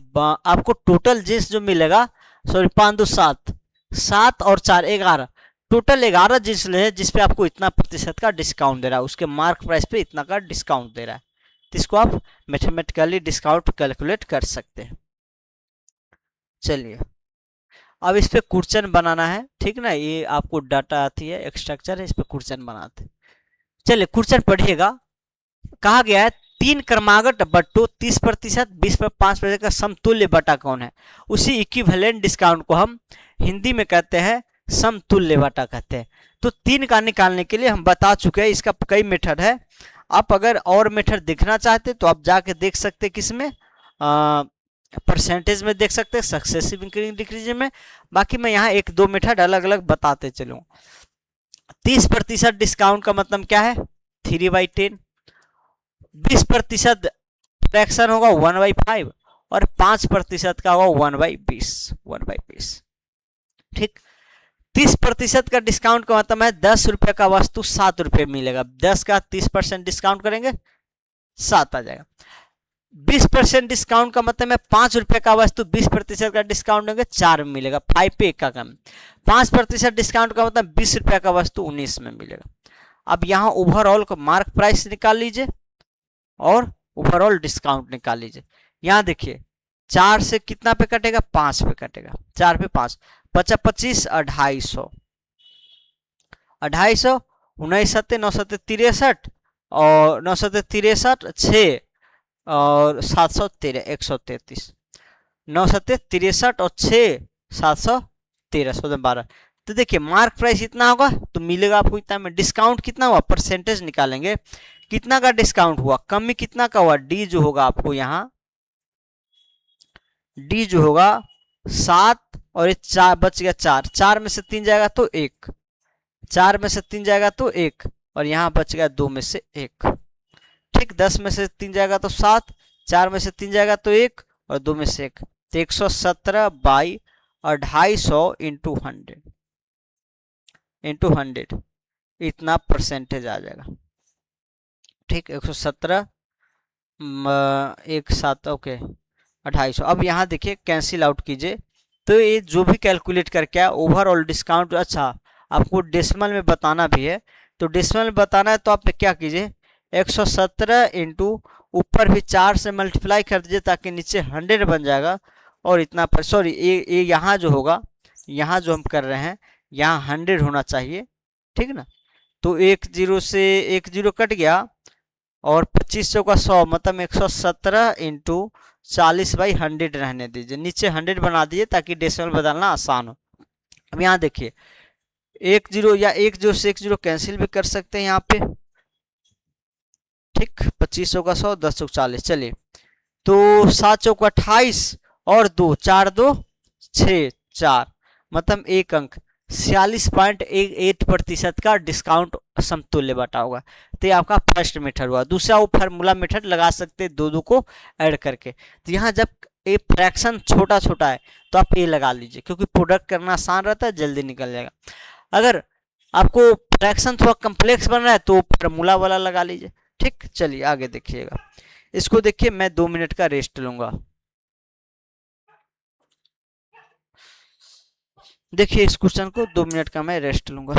आपको टोटल जींस जो मिलेगा, सॉरी 5 2 7, 7 और 4 11, टोटल 11 जींस ले हैं जिसपे आपको इतना प्रतिशत का डिस्काउंट दे रहा है, उसके मार्क प्राइस पे इतना का डिस्काउंट दे रहा है। तो इसको आप मैथमेटिकली डिस्काउंट कैलकुलेट कर सकते हैं। चलिए अब इस पे क्वेश्चन बनाना है, ठीक ना, ये आपको डाटा आती है, स्ट्रक्चर है, इस पे क्वेश्चन बनाते हैं। चलिए क्वेश्चन पढ़िएगा, कहा गया है 3 क्रमागत बट्टों 30%, 20/5% का समतुल्य बटा कौन है। उसी इक्विवेलेंट डिस्काउंट को हम हिंदी में कहते हैं समतुल्य बटा कहते हैं। तो 3 का निकालने के लिए हम बता चुके हैं, इसका कई मेथड है। आप अगर और मेथड देखना चाहते तो आप जाके देख सकते हैं, किसमें, परसेंटेज में देख सकते हैं, सक्सेसिव इंक्रीजिंग डिक्रीजिंग में। बाकी मैं यहाँ 1-2 मेथड अलग अलग बताते चलूँ। 30% डिस्काउंट का मतलब क्या है, 3/10, 20% फ्रैक्शन होगा 1/5 और 5% का होगा 1/20, ठीक। 30% का डिस्काउंट का मतलब है 10 रुपए का वस्तु 7 रुपए मिलेगा, 10 का 30% डिस्काउंट करेंगे 7 आ जाएगा। 20% डिस्काउंट का मतलब है 5 रुपए का वस्तु 20% का डिस्काउंट देंगे 4 में मिलेगा, 5 पे 1 का कम। 5% डिस्काउंट का मतलब 20 रुपए का वस्तु 19 में मिलेगा। अब यहाँ ओवरऑल का मार्क प्राइस निकाल लीजिए और ओवरऑल डिस्काउंट निकाल लीजिए। यहाँ देखिए 4 से कितना पे कटेगा, 5 पे कटेगा, 4 पे 5, 25 250, 250 19 7 9 7 63 और 9 7 63 6 और 713 133, 9 7 63 और 6 713 12। तो देखिए मार्क प्राइस इतना होगा तो मिलेगा आपको इतना में। डिस्काउंट कितना हुआ, परसेंटेज निकालेंगे, कितना का डिस्काउंट हुआ, कमी कितना का हुआ, डी जो होगा आपको यहाँ, डी जो होगा 7 और ये 4 बच गया, 4 में से 3 जाएगा तो 1, 4 में से 3 जाएगा तो 1 और यहाँ बच गया 2 में से 1, ठीक। 1, 10 में से 3 जाएगा तो 7, 4 में से 3 जाएगा तो 1 और 2 में से 1, तो 117 बाई 250 इंटू 100 इतना परसेंटेज आ जाएगा। ठीक, 117 एक साथ, ओके 250। अब यहाँ देखिए कैंसिल आउट कीजिए, तो ये जो भी कैलकुलेट करके आया ओवरऑल डिस्काउंट। अच्छा, आपको डेसिमल में बताना भी है, तो डेसिमल में बताना है तो आप क्या कीजिए, 117 इंटू ऊपर भी 4 से मल्टीप्लाई कर दीजिए ताकि नीचे 100 बन जाएगा। और इतना पर सॉरी, ये यहाँ जो होगा, यहाँ जो हम कर रहे हैं यहाँ 100 होना चाहिए, ठीक ना। तो 1 0 से 1 0 कट गया और 2500 का 100 मतलब 117 इंटू 40/100 रहने दीजिए, नीचे 100 बना दीजिए ताकि डेसिमल बदलना आसान हो। अब यहाँ देखिए 1 0 या 1 0 से 1 0 कैंसिल भी कर सकते हैं यहाँ पे। ठीक, 2500 का 100, 10 चौक 40, चलिए तो 7 चौक 28 और 2 4 2 6 4 मतलब एक अंक 46.18% का डिस्काउंट समतुल्य बटा होगा। तो ये आपका फर्स्ट मेथड हुआ। दूसरा वो फार्मूला मेथड लगा सकते हैं, दो को ऐड करके। तो यहाँ जब ये फ्रैक्शन छोटा छोटा है तो आप ये लगा लीजिए, क्योंकि प्रोडक्ट करना आसान रहता है, जल्दी निकल जाएगा। अगर आपको फ्रैक्शन थोड़ा कम्प्लेक्स बन रहा है तो फार्मूला वाला लगा लीजिए। ठीक, चलिए आगे देखिएगा। इसको देखिए, मैं 2 मिनट का रेस्ट लूंगा। देखिए इस क्वेश्चन को 2 मिनट का मैं रेस्ट लूंगा।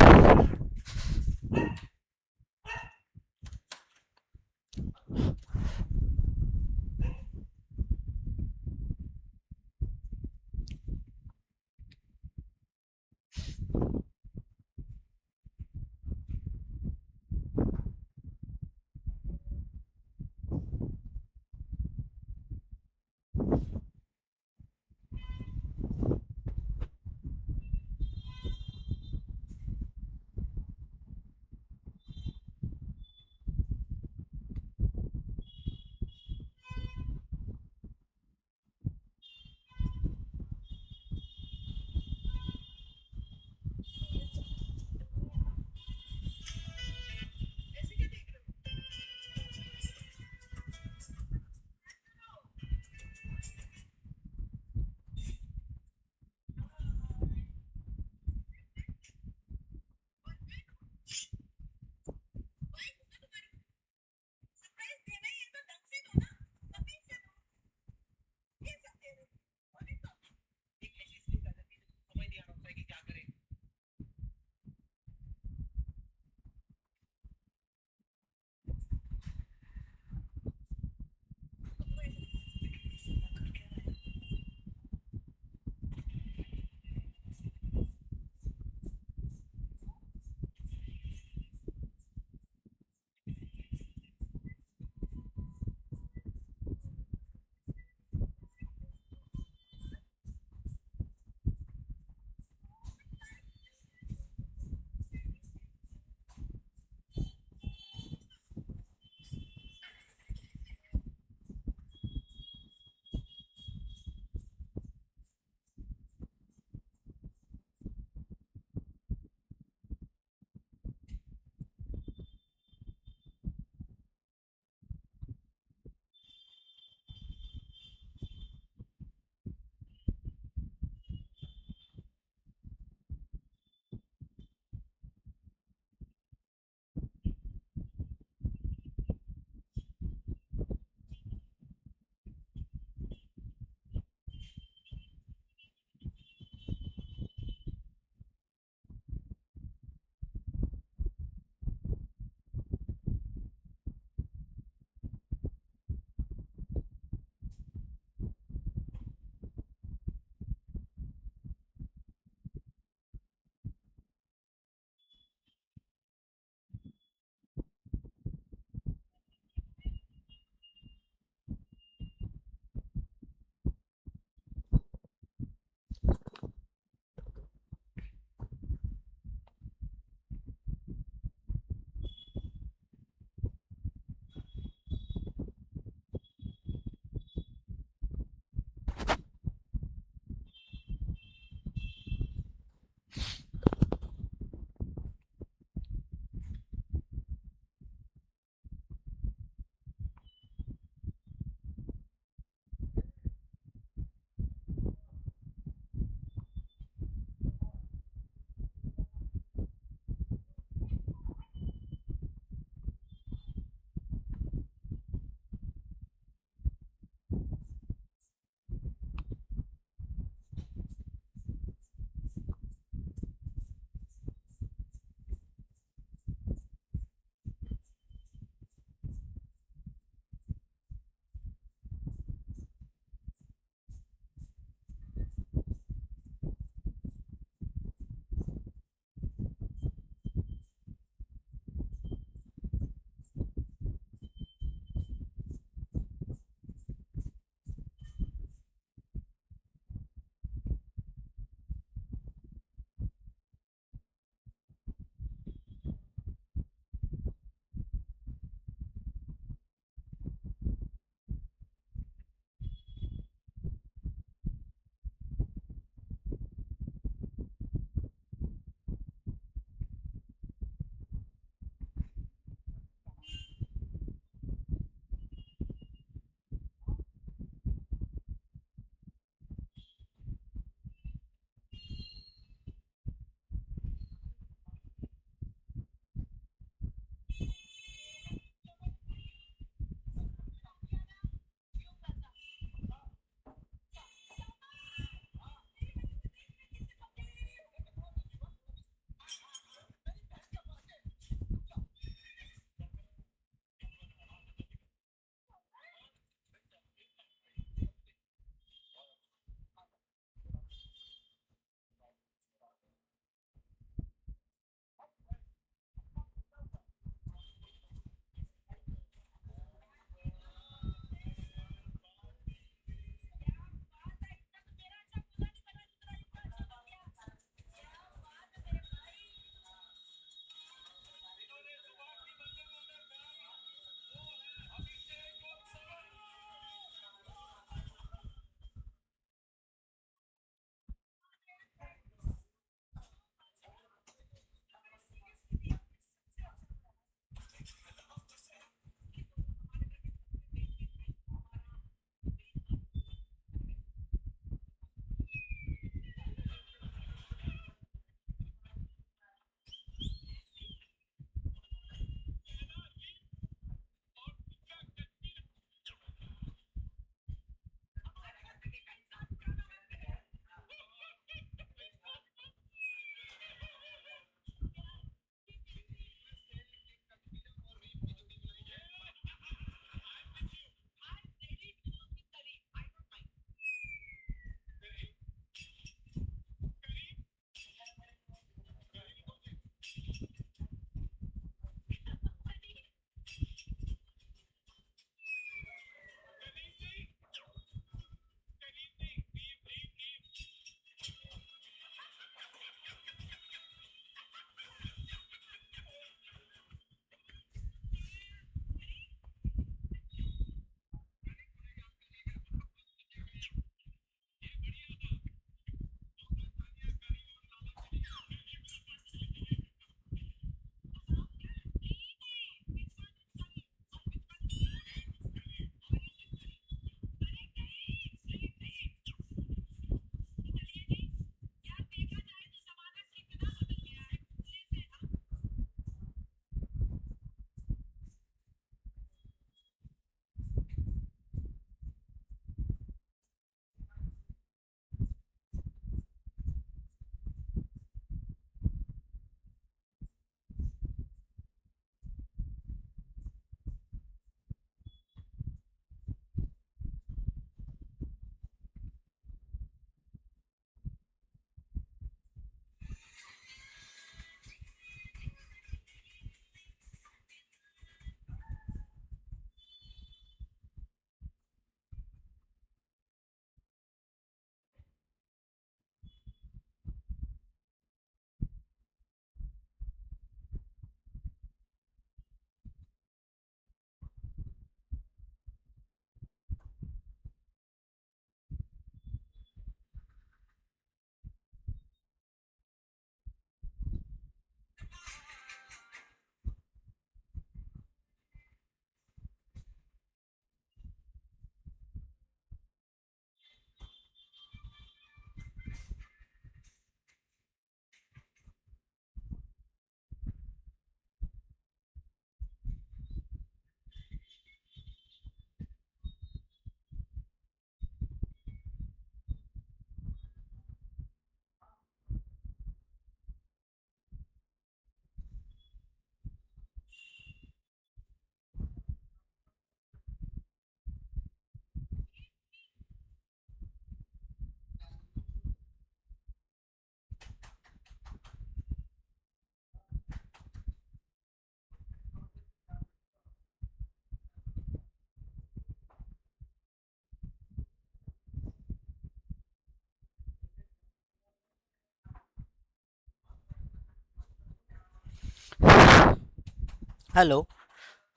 हेलो।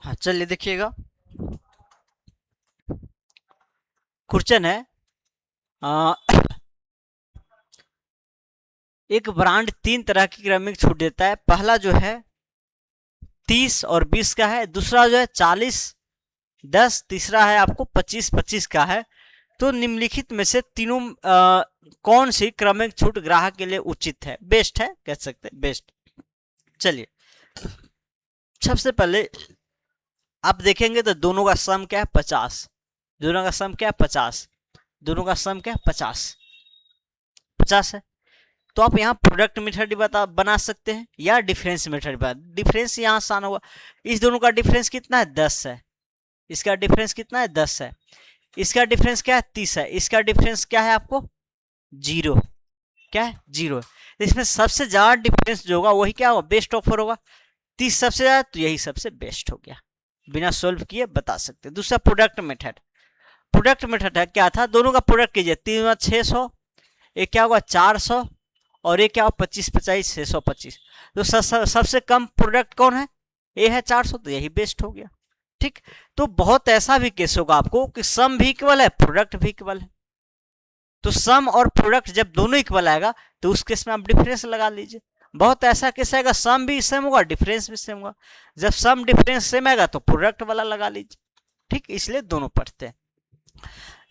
हाँ चलिए देखिएगा, क्वेश्चन है अ, एक ब्रांड 3 तरह की क्रमिक छूट देता है। पहला जो है 30 और 20 का है, दूसरा जो है 40 10, तीसरा है आपको 25 25 का है। तो निम्नलिखित में से तीनों कौन सी क्रमिक छूट ग्राहक के लिए उचित है, बेस्ट है कह सकते हैं, बेस्ट। चलिए सबसे पहले आप देखेंगे तो दोनों का सम क्या है 50, दोनों का सम क्या है 50, दोनों का सम क्या है 50 50 है। तो आप यहाँ प्रोडक्ट मेथड बना सकते हैं या डिफरेंस मेथड बना। डिफरेंस यहाँ आसान होगा, इस दोनों का डिफरेंस कितना है 10 है, इसका डिफरेंस कितना है 10 है, इसका डिफरेंस क्या है 30 है, इसका डिफरेंस क्या है आपको 0, क्या है 0। इसमें सबसे ज्यादा डिफरेंस जो होगा वही क्या होगा बेस्ट ऑफर होगा, 30 सबसे ज्यादा, तो यही सबसे बेस्ट हो गया, बिना सोल्व किए बता सकते हैं। दूसरा प्रोडक्ट मेथड, प्रोडक्ट मेथड है क्या था, दोनों का प्रोडक्ट कीजिए, 3 600, एक क्या होगा 400 और एक क्या होगा 25 50 625। तो सबसे कम प्रोडक्ट कौन है, ये है 400, तो यही बेस्ट हो गया। ठीक, तो बहुत ऐसा भी केस होगा आपको कि सम भी इक्वल है प्रोडक्ट भी इक्वल है, तो सम और प्रोडक्ट जब दोनों इक्वल आएगा तो उस केस में आप डिफरेंस लगा लीजिए। बहुत ऐसा केस आएगा सम भी सेम होगा डिफरेंस भी सेम होगा, जब सम डिफरेंस सेम आएगा तो प्रोडक्ट वाला लगा लीजिए। ठीक, इसलिए दोनों पढ़ते हैं,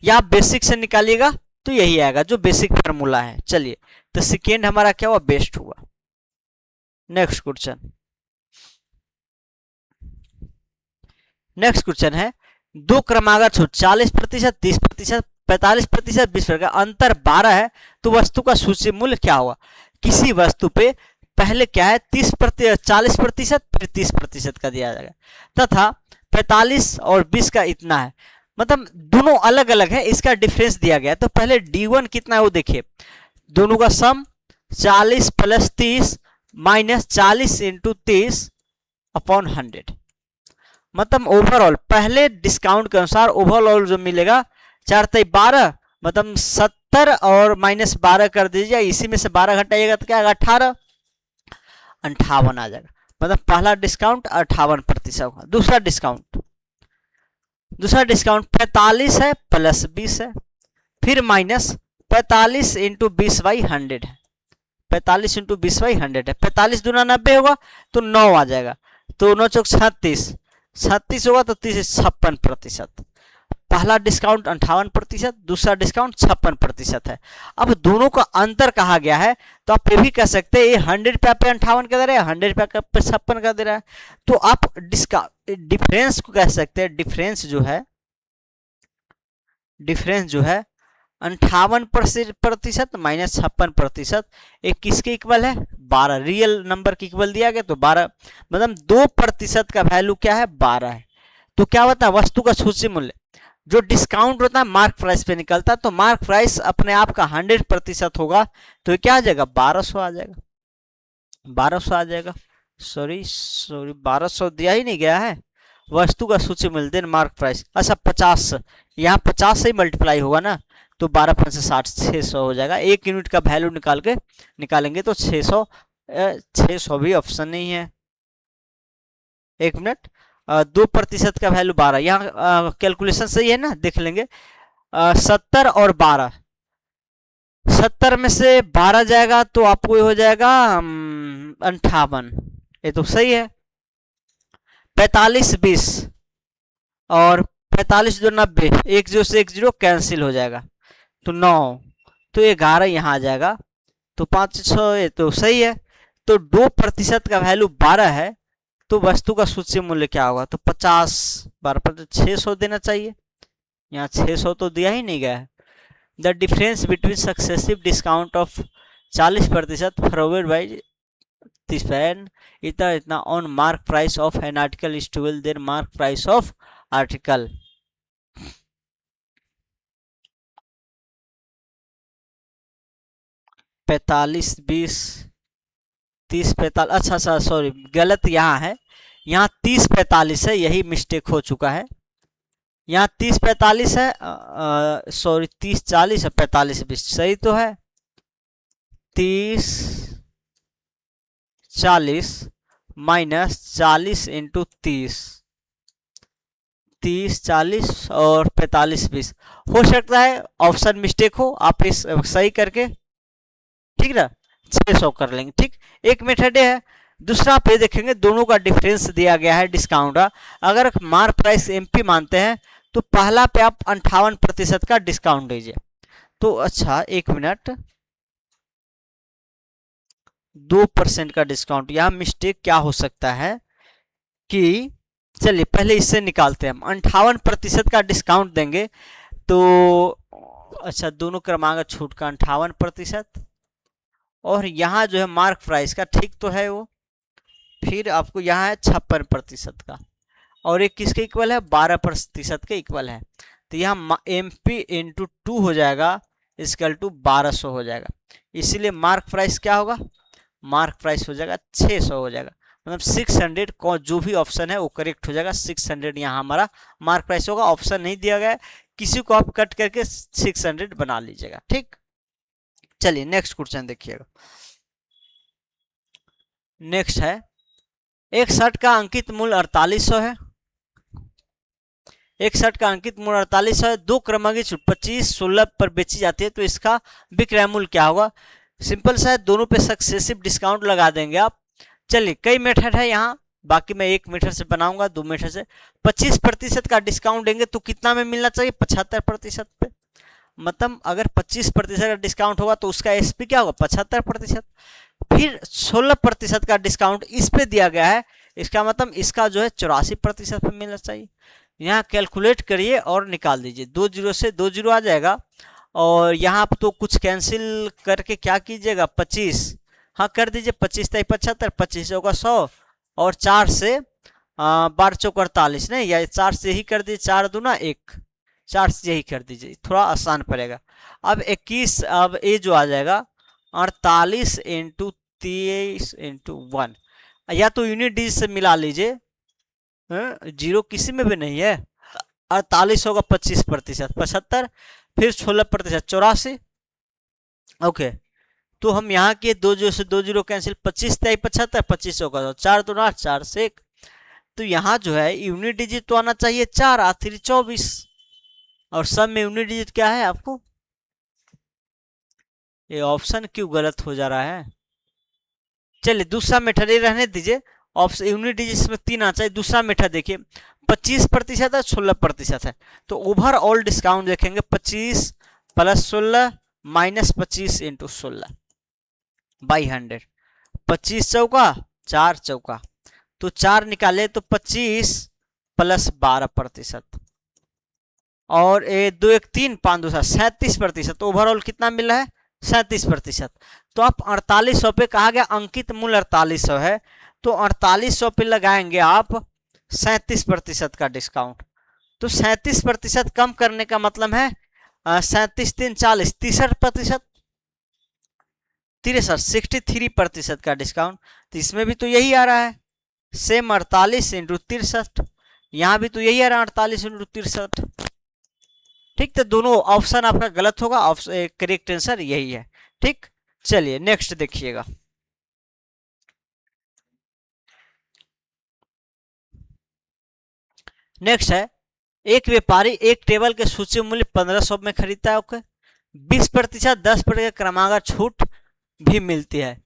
या आप बेसिक से निकालिएगा तो यही आएगा जो बेसिक फार्मूला है। चलिए तो सेकेंड हमारा क्या हुआ बेस्ट हुआ। नेक्स्ट क्वेश्चन, नेक्स्ट क्वेश्चन है दो क्रमागत छूट 40%, 30%, 45%, 20% अंतर 12 है, तो वस्तु का सूची मूल्य क्या होगा। किसी वस्तु पे पहले क्या है 40% फिर 30% का दिया जाएगा तथा 45 और 20 का इतना है, मतलब दोनों अलग अलग है, इसका डिफरेंस दिया गया। तो पहले D1 कितना है वो देखिए, दोनों का सम 40 + 30 - 40 × 30 अपॉन 100, मतलब ओवरऑल पहले डिस्काउंट के अनुसार ओवरऑल जो मिलेगा 4 × 12, मतलब 70 और -12 कर दीजिए, इसी में से 12 घटाइएगा तो क्या आएगा 18, 58 आ जाएगा, मतलब पहला डिस्काउंट 58% होगा। दूसरा डिस्काउंट 45 है + 20 है, फिर माइनस 45 × 20/100 है, 45 × 20/100 है, 45 दूना 90 होगा तो 9 आ जाएगा, तो 9 चौक 36, 36 होगा तो 30 56%। पहला डिस्काउंट 58%, दूसरा डिस्काउंट 56% है। अब दोनों का अंतर कहा गया है, तो आप ये भी कह सकते हैं ये 100 पे 58 का दे रहा है, 100 पे 56 का दे रहा है, तो आप डिफरेंस को कह सकते हैं, डिफरेंस जो है 58% माइनस 56%, एक किसके इक्वल है 12, रियल नंबर के इक्वल दिया गया तो 12, मतलब 2% का वैल्यू क्या है 12 है। तो क्या होता है वस्तु का सूची मूल्य, जो डिस्काउंट होता है मार्क प्राइस पे निकलता है, तो मार्क प्राइस अपने आप का 100% होगा, तो क्या आ जाएगा 1200 आ जाएगा, 1200 आ जाएगा, सॉरी 1200 दिया ही नहीं गया है, वस्तु का सूची मूल्य देन मार्क प्राइस, अच्छा 50, यहाँ 50 से ही मल्टीप्लाई होगा ना, तो 12 × 5 = 60, 600 हो जाएगा। 1 यूनिट का वैल्यू निकालेंगे तो 600, 600 भी ऑप्शन नहीं है, 1 मिनट, 2% का वैल्यू 12, यहाँ कैलकुलेशन सही है ना, देख लेंगे 70 और 12, 70 में से 12 जाएगा तो आपको ये हो जाएगा 58, ये तो सही है। 45 20 और 45 जो 90, 1 0 से 1 0 कैंसिल हो जाएगा, तो 9, तो 11 यहाँ आ जाएगा, तो 500, ये तो सही है। तो 2% का वैल्यू 12 है, तो वस्तु का सूची मूल्य क्या होगा, तो 50 12 600 देना चाहिए, यहाँ 600 तो दिया ही नहीं गया है। The difference between successive discount of 40% forward by span इतना इतना on mark price of an article is two then mark price of article. पैतालीस 20 30 45, अच्छा अच्छा सॉरी गलत यहाँ है, यहाँ 30 45 है, यही मिस्टेक हो चुका है, यहाँ 30 45 है, सॉरी 30 40 है, 45 20 सही तो है, 30 40 माइनस 40 इंटू 30, 30 40 और 45 20। हो सकता है ऑप्शन मिस्टेक हो, आप इस सही करके ठीक ना 600 कर लेंगे। ठीक, एक मेथड है। दूसरा आप ये देखेंगे दोनों का डिफरेंस दिया गया है डिस्काउंट का। अगर मार्क प्राइस एमपी मानते हैं तो पहला पे आप 58% का डिस्काउंट दीजिए। तो अच्छा एक मिनट, 2% का डिस्काउंट, यहाँ मिस्टेक क्या हो सकता है कि चलिए पहले इससे निकालते हैं हम। 58% का डिस्काउंट देंगे तो अच्छा दोनों क्रमांक छूट का 58%, और यहाँ जो है मार्क प्राइस का ठीक तो है वो, फिर आपको यहाँ है 56% का, और एक किसके इक्वल है 12% के इक्वल है। तो यहाँ एम पी इंटू 2 हो जाएगा इसकल टू 1200 हो जाएगा। इसीलिए मार्क प्राइस क्या होगा, मार्क प्राइस हो जाएगा 600 हो जाएगा। मतलब 600 को जो भी ऑप्शन है वो करेक्ट हो जाएगा। 600 यहाँ हमारा मार्क प्राइस होगा। ऑप्शन नहीं दिया गया है, किसी को आप कट करके 600 बना लीजिएगा। ठीक, चलिए नेक्स्ट क्वेश्चन देखिएगा। नेक्स्ट है एक शर्ट का अंकित मूल्य 4800 है। एक शर्ट का अंकित मूल्य 4800 है, दो क्रमांक 25-16 पर बेची जाती है, तो इसका विक्रय मूल्य क्या होगा। सिंपल सा है, दोनों पे सक्सेसिव डिस्काउंट लगा देंगे आप। चलिए कई मेथड है यहाँ, बाकी मैं एक मेथड से बनाऊंगा, 2 मेथड से। 25% का डिस्काउंट देंगे तो कितना में मिलना चाहिए, 75% पे। मतलब अगर 25% का डिस्काउंट होगा तो उसका एसपी क्या होगा 75%। फिर 16% का डिस्काउंट इस पे दिया गया है, इसका मतलब इसका जो है 84% पे मिलना चाहिए। यहाँ कैलकुलेट करिए और निकाल दीजिए, 2 जीरो से 2 जीरो आ जाएगा, और यहाँ तो कुछ कैंसिल करके क्या कीजिएगा 25, हाँ कर दीजिए, 25 तय 75, 25 होगा 100, और 4 से 12 चौक 48, नहीं या 4 से ही कर दीजिए, 4 दूना 1, 4 से यही कर दीजिए, थोड़ा आसान पड़ेगा। अब 21, अब ये जो आ जाएगा 48 इंटू 23 इंटू 1, या तो यूनिट डिजिट से मिला लीजिए, जीरो किसी में भी नहीं है। 48 होगा 25%, 75, फिर 16% 84। ओके, तो हम यहाँ के 2 जीरो से 2 जीरो कैंसिल, 25 तय 75, 25 होगा 4 2 8, 4 से 1। तो यहाँ जो है यूनिट डिजिट तो आना चाहिए 4, आखिरी 24, और सब में यूनिट डिजिट क्या है आपको, ये ऑप्शन क्यों गलत हो जा रहा है। चलिए दूसरा मेथड ये रहने दीजिए, ऑप्शन यूनिट डिजिट में 3 आना चाहिए। दूसरा मेथड देखिए 25% है 16% है, तो ओवरऑल डिस्काउंट देखेंगे 25 प्लस 16 माइनस 25 इंटू 16 बाई 100। 25 चौका 4 चौका, तो 4 निकाले तो 25 प्लस 12%, और 2 1 3 5 2 37%। ओवरऑल कितना मिल रहा है 37%। तो आप 4800 पे कहा गया अंकित मूल्य 4800 है, तो 4800 पे लगाएंगे आप 37% का डिस्काउंट। तो 37% कम करने का मतलब है 37 3 40, 63%, 63% का डिस्काउंट। तो इसमें भी तो यही आ रहा है, सेम 48 इंटू 63, यहाँ भी तो यही आ रहा है 48 इंटू 63। ठीक, तो दोनों ऑप्शन आपका गलत होगा, करेक्ट आंसर यही है। ठीक, चलिए नेक्स्ट देखिएगा। नेक्स्ट है एक व्यापारी एक टेबल के सूची मूल्य 1500 में खरीदता है। ओके, 20%, 10% क्रमांक छूट भी मिलती है।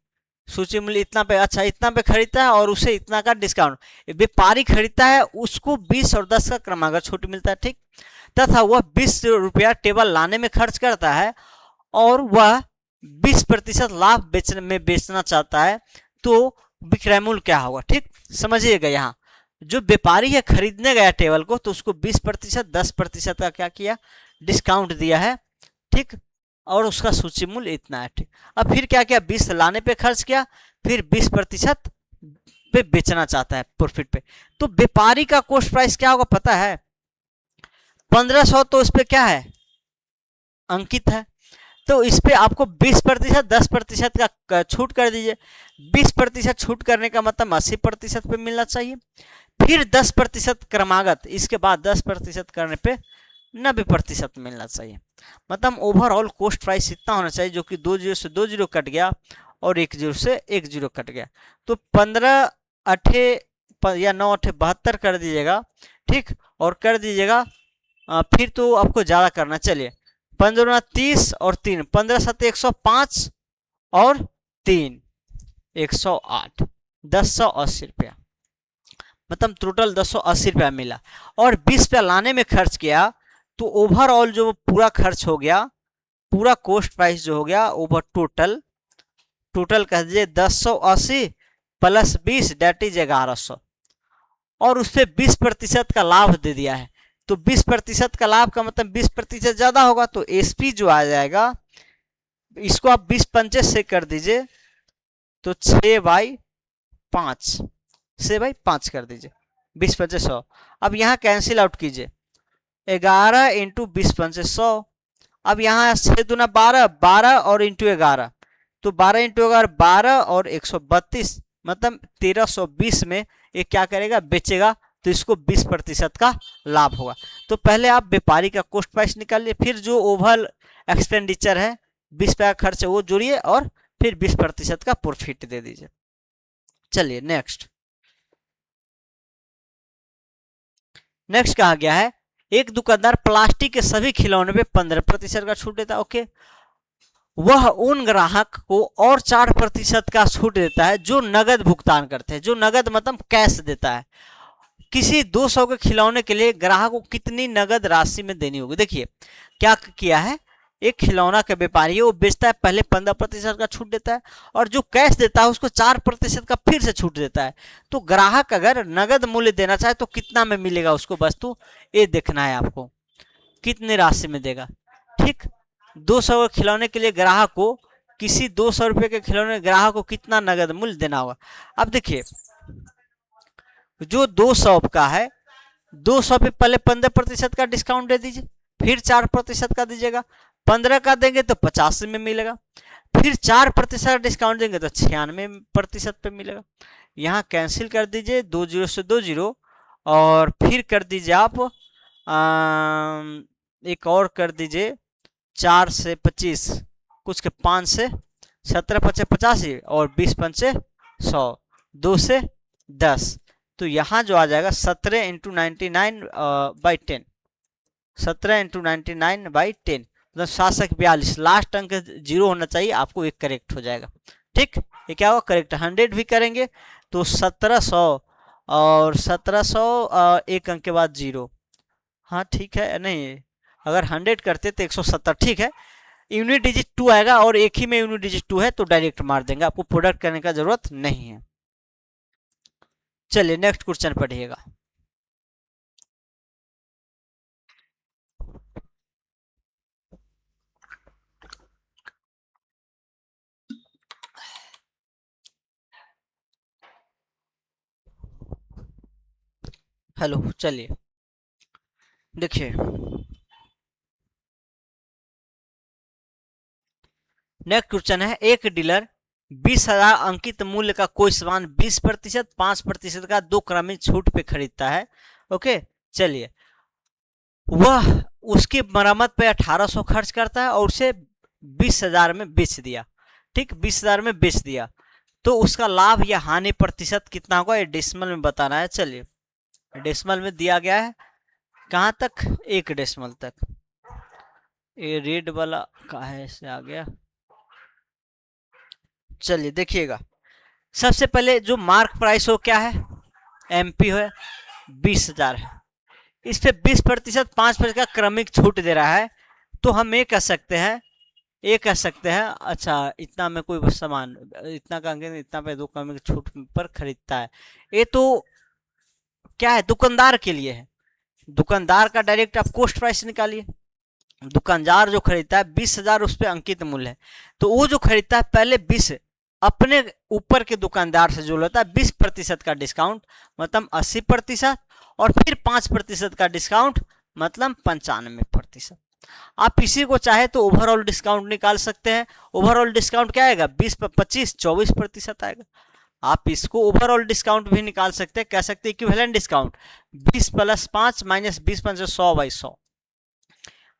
सूची मूल्य इतना पे, अच्छा इतना पे खरीदता है और उसे इतना का डिस्काउंट, व्यापारी खरीदता है उसको 20 और 10 का क्रमांक छूट मिलता है। ठीक, तथा वह 20 रुपया टेबल लाने में खर्च करता है और वह 20% लाभ बेचने में बेचना चाहता है, तो विक्रय मूल्य क्या होगा। ठीक, समझिएगा यहाँ जो व्यापारी है खरीदने गया टेबल को, तो उसको 20% 10% का क्या किया डिस्काउंट दिया है। ठीक, और उसका सूची मूल्य इतना है। ठीक, अब फिर क्या किया 20 लाने पे खर्च किया, फिर 20% पे बेचना चाहता है प्रॉफिट पे, तो व्यापारी का कॉस्ट प्राइस क्या होगा पता है 1500, तो इस पे क्या है अंकित है, तो इस पे आपको 20% 10% का छूट कर दीजिए। 20% छूट करने का मतलब 80% पे मिलना चाहिए, फिर 10% क्रमागत, इसके बाद 10% करने पे 90% मिलना चाहिए। मतलब ओवरऑल कॉस्ट प्राइस इतना होना चाहिए जो कि 2 जीरो से 2 जीरो कट गया और 1 जीरो से 1 जीरो कट गया, तो 15 अठे या 9 अठे 72 कर दीजिएगा, ठीक, और कर दीजिएगा फिर तो आपको ज़्यादा करना। चलिए 15 30 और 3 15 7 105 और 3 108 1080 रुपया, मतलब टोटल 1080 रुपया मिला। और 20 रुपया लाने में खर्च किया तो ओवरऑल जो पूरा खर्च हो गया, पूरा कॉस्ट प्राइस जो हो गया ओवर टोटल कह दीजिए 1080 प्लस 20 डेट इज 1100, और उससे 20% का लाभ दे दिया है। तो 20% का लाभ का मतलब 20% ज्यादा होगा, तो एसपी जो आ जाएगा इसको आप 20 पंचे से कर दीजिए तो 6/5 6/5 कर दीजिए, 20 पंचे 100। अब यहाँ कैंसिल आउट कीजिए, 11 इंटू 20 पंचे 100। अब यहाँ 6 दूना 12, 12 और इंटू 11, तो 12 इंटू 11 12 और 132, मतलब 1320 में ये क्या करेगा, बेचेगा, तो इसको 20% का लाभ होगा। तो पहले आप व्यापारी का कॉस्ट प्राइस निकालिए, फिर जो ओवरऑल एक्सपेंडिचर है 20 रुपया खर्च है वो जोड़िए, और फिर 20% का प्रॉफिट दे दीजिए। चलिए नेक्स्ट कहा गया है, एक दुकानदार प्लास्टिक के सभी खिलौने पे 15% का छूट देता है। ओके, वह उन ग्राहक को और 4% का छूट देता है जो नगद भुगतान करते हैं। जो नगद मतलब कैश देता है। किसी 200 के खिलौने के लिए ग्राहक को कितनी नगद राशि में देनी होगी। देखिए क्या किया है, एक खिलौना का व्यापारी है, वो बेचता है, पहले 15% का छूट देता है, और जो कैश देता है उसको 4% का फिर से छूट देता है। तो ग्राहक अगर नगद मूल्य देना चाहे तो कितना में मिलेगा उसको वस्तु, ये देखना है आपको, कितनी राशि में देगा। ठीक, 200 खिलौने के लिए ग्राहक को, किसी 200 रुपये के खिलौने ग्राहक को कितना नगद मूल्य देना होगा। अब देखिए जो 200 का है, 200 पे पहले 15% का डिस्काउंट दे दीजिए, फिर 4% का दीजिएगा, 15 का देंगे तो 85 में मिलेगा, फिर 4% डिस्काउंट देंगे तो 96% पे मिलेगा। यहाँ कैंसिल कर दीजिए 2 0 से 2 0, और फिर कर दीजिए आप एक और कर दीजिए 4 से 25, कुछ के 5 से 17 पचे 85 और 20 पंचे 100, 2 से 10, तो यहाँ जो आ जाएगा 17 इंटू 99/10, 17 इंटू 99/10, मतलब 742। लास्ट अंक 0 होना चाहिए, आपको एक करेक्ट हो जाएगा। ठीक, ये क्या होगा, करेक्ट। 100 भी करेंगे तो 1700, और 1700 एक अंक के बाद 0, हाँ ठीक है, नहीं अगर 100 करते तो 170, ठीक है। यूनिट डिजिट 2 आएगा, और एक ही में यूनिट डिजिट 2 है तो डायरेक्ट मार देंगे, आपको प्रोडक्ट करने का जरूरत नहीं है। चलिए नेक्स्ट क्वेश्चन पढ़िएगा। हेलो, चलिए देखिए नेक्स्ट क्वेश्चन है, एक डीलर 20,000 अंकित मूल्य का कोई सामान 20%, 5% का 2 क्रमिक छूट पे खरीदता है। ओके, चलिए वह उसकी मरम्मत पे 1800 खर्च करता है और उसे 20,000 में बेच दिया। ठीक, 20,000 में बेच दिया, तो उसका लाभ या हानि प्रतिशत कितना होगा, ये डेसिमल में बताना है। चलिए डेसिमल में दिया गया है, कहाँ तक, 1 डेसिमल तक। ये रेड वाला कहाँ है, से आ गया। चलिए देखिएगा, सबसे पहले जो मार्क प्राइस हो क्या है, एमपी है, 20,000 है, इस पे 20%, 5% का क्रमिक छूट दे रहा है, तो हम ये कह सकते हैं, अच्छा इतना में कोई सामान, इतना का इतना पे 2 क्रमिक छूट पर खरीदता है, ये तो क्या है, दुकानदार के लिए है। दुकानदार का डायरेक्ट आप कॉस्ट प्राइस निकालिए। दुकानदार जो खरीदता है 20,000 उस पर अंकित मूल्य है, तो वो जो खरीदता है पहले 20 अपने ऊपर के दुकानदार से जो लेता है 20% का डिस्काउंट, मतलब 80%, और फिर 5% का डिस्काउंट, मतलब 95%। आप इसी को चाहे तो ओवरऑल डिस्काउंट निकाल सकते हैं। ओवरऑल डिस्काउंट क्या आएगा, 20 पर 25 24% आएगा। आप इसको ओवरऑल डिस्काउंट भी निकाल सकते हैं, कह सकते हैं इक्विवेलेंट डिस्काउंट 20 + 5 - 20 × 100/100,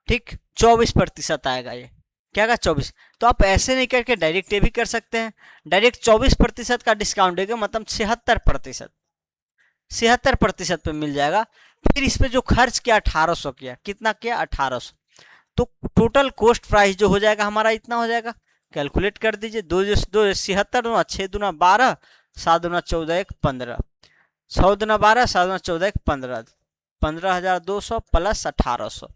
ठीक, 24% आएगा ये। क्या का 24। तो आप ऐसे नहीं करके डायरेक्ट ये भी कर सकते हैं, डायरेक्ट 24% का डिस्काउंट देगा, मतलब 76%, 76% पे मिल जाएगा। फिर इस पे जो खर्च किया 1800 किया, कितना किया 1800, तो टोटल कॉस्ट प्राइस जो हो जाएगा हमारा इतना हो जाएगा। कैलकुलेट कर दीजिए, दो 76 दूना 6 दूना 12, 7 दूना 14 1 15, 100 दूना 12, 7 दूना 14 1 15, 15,200 प्लस 1800,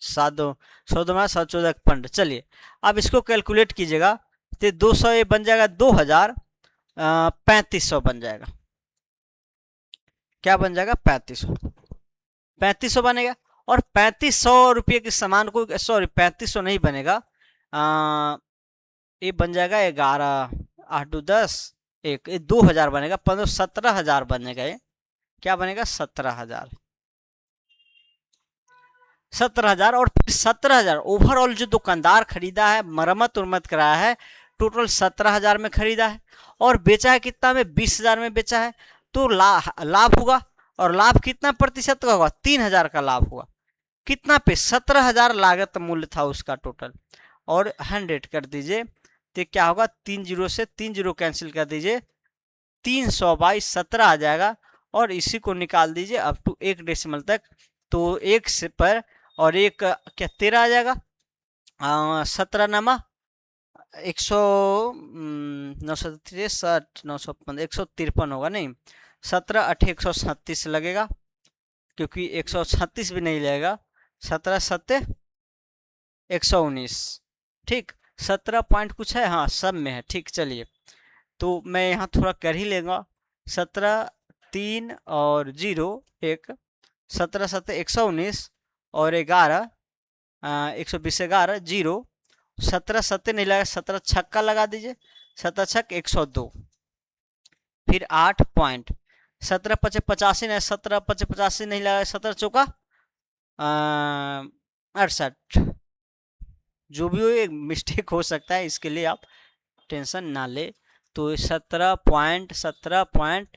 100 दूना 7 14 15। चलिए अब इसको कैलकुलेट कीजिएगा, तो 200 ये बन जाएगा 3500 बन जाएगा। क्या बन जाएगा 3500 बनेगा। और 3500 रुपये के सामान को, सॉरी 3500 नहीं बनेगा, ये बन जाएगा 11 8 2 10 1, ये 2000 बनेगा, 15 17,000 बनेगा। ये क्या बनेगा 17,000, 17,000। और फिर 17,000 ओवरऑल जो दुकानदार खरीदा है, मरम्मत उरम्मत कराया है, टोटल 17,000 में खरीदा है और बेचा है कितना में, 20,000 में बेचा है। तो लाभ होगा, और लाभ कितना प्रतिशत का होगा, 3,000 का लाभ होगा। कितना पे, 17,000 लागत मूल्य था उसका टोटल, और 100 कर दीजिए, तो क्या होगा, 3 जीरो से 3 जीरो कैंसिल कर दीजिए, 300/17 आ जाएगा। और इसी को निकाल दीजिए अप टू 1 डेसिमल तक, तो 1 से पर और 1 क्या 13 आ जाएगा, 17 नमा 100 963 915 153 होगा, नहीं 17 8 137 लगेगा, क्योंकि 136 भी नहीं लगेगा, 17 7 119, ठीक 17 पॉइंट कुछ है, हाँ सब में है, ठीक। चलिए तो मैं यहाँ थोड़ा कर ही लेगा, 17 3 और 0 1, 17 7 119 और 11 120 11 0, 17 7 नहीं लगा, 17 छक्का लगा दीजिए, 17 छक 102, फिर 8 पॉइंट, 17 5 85 नहीं, 17 5 85 नहीं लगा, 17 चौका 68, जो भी हो एक मिस्टेक हो सकता है, इसके लिए आप टेंशन ना ले। तो 17 पॉइंट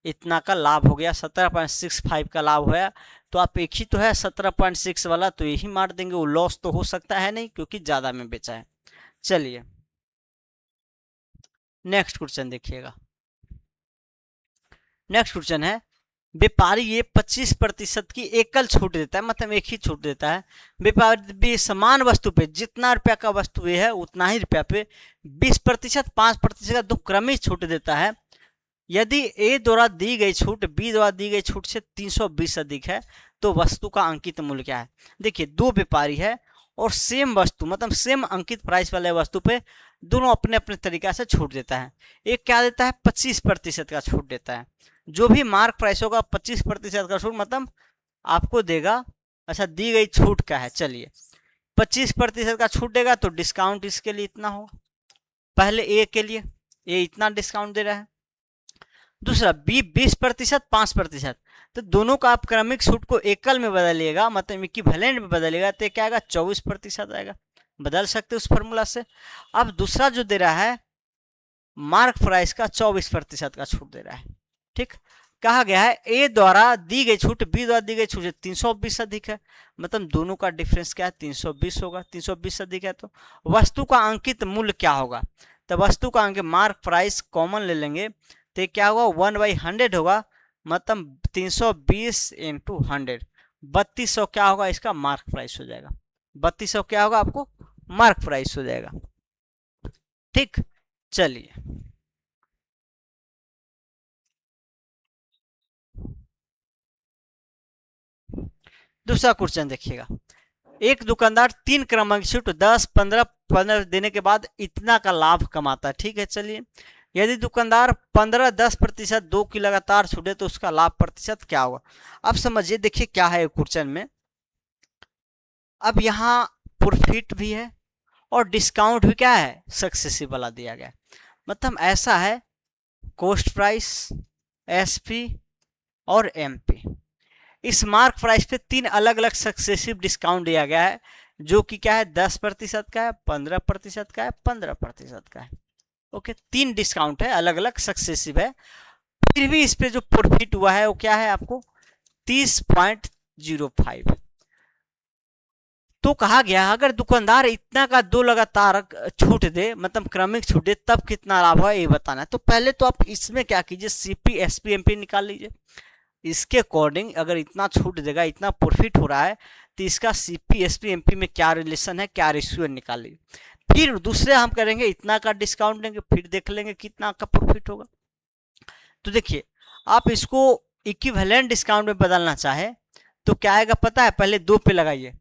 इतना का लाभ हो गया, 17.65 का लाभ हुआ। तो आप एक ही तो है 17.6 वाला, तो यही मार देंगे, वो लॉस तो हो सकता है नहीं, क्योंकि ज़्यादा में बेचा है। चलिए नेक्स्ट क्वेश्चन देखिएगा। नेक्स्ट क्वेश्चन है, व्यापारी ये 25% की एकल छूट देता है, मतलब एक ही छूट देता है। व्यापारी समान वस्तु पे जितना रुपया का वस्तु ये है उतना ही रुपया पे 20%, 5% का दो क्रमिक छूट देता है। यदि ए द्वारा दी गई छूट बी द्वारा दी गई छूट से 320 अधिक है, तो वस्तु का अंकित मूल्य क्या है। देखिए दो व्यापारी है और सेम वस्तु, मतलब सेम अंकित प्राइस वाले वस्तु पे दोनों अपने अपने तरीका से छूट देता है। एक क्या देता है 25% का छूट देता है, जो भी मार्क प्राइस होगा 25% का छूट, मतलब आपको देगा, अच्छा दी गई छूट क्या है, चलिए 25% का छूट देगा, तो डिस्काउंट इसके लिए इतना होगा। पहले ए के लिए ए इतना डिस्काउंट दे रहा है, दूसरा बी 20% 5%, तो दोनों का आप क्रमिक छूट को एकल में बदलिएगा, मतलब इक्विवेलेंट में बदलिएगा, तो क्या आएगा 24% आएगा। बदल सकते उस फॉर्मूला से। अब दूसरा जो दे रहा है मार्क प्राइस का 24% का छूट दे रहा है, ठीक। कहा गया है ए द्वारा दी गई छूट बी द्वारा दी गई छूट से 320 अधिक है, मतलब दोनों का डिफरेंस क्या है 320 होगा, 320 अधिक है, तो वस्तु का अंकित मूल्य क्या होगा। तो वस्तु का अंक मार्क प्राइस कॉमन ले लेंगे, तो क्या होगा 1/100 होगा, मतलब 320 इंटू 100, 3200 क्या होगा इसका मार्क प्राइस हो जाएगा। 3200 क्या होगा आपको मार्क प्राइस हो जाएगा, ठीक। चलिए दूसरा क्वेश्चन देखिएगा। एक दुकानदार 3 क्रमांक छूट 10 15 15 देने के बाद इतना का लाभ कमाता है, ठीक है। चलिए यदि दुकानदार 15 10% 2 की लगातार छूटे, तो उसका लाभ प्रतिशत क्या होगा। अब समझिए, देखिए क्या है क्वेश्चन में, अब यहाँ प्रॉफिट भी है और डिस्काउंट भी क्या है सक्सेसिव वाला दिया गया, मतलब ऐसा है कॉस्ट प्राइस, एसपी और एमपी। इस मार्क प्राइस पे 3 अलग अलग सक्सेसिव डिस्काउंट दिया गया है, जो कि क्या है 10% का है, 15% का है, 15% का है। ओके 3 डिस्काउंट है, अलग अलग सक्सेसिव है। फिर भी इस पे जो प्रॉफिट हुआ है वो क्या है आपको 30.05। तो तो कहा गया अगर दुकानदार इतना का 2 लगातार छूट दे, मतलब क्रमिक छूट दे, तब कितना लाभ है ये बताना है। तो पहले तो आप इसमें क्या कीजिए, सीपी एसपी एमपी निकाल लीजिए। इसके अकॉर्डिंग अगर इतना छूट देगा, इतना प्रॉफिट हो रहा है, तो इसका सीपी एसपी एमपी में क्या रिलेशन है, क्या रेशियो निकाल लीजिए। फिर दूसरे हम करेंगे इतना का डिस्काउंट देंगे, फिर देख लेंगे कितना का प्रॉफिट होगा। तो देखिए आप इसको इक्विवेलेंट डिस्काउंट में बदलना चाहे तो क्या आएगा पता है, पहले 2 पे लगाइए,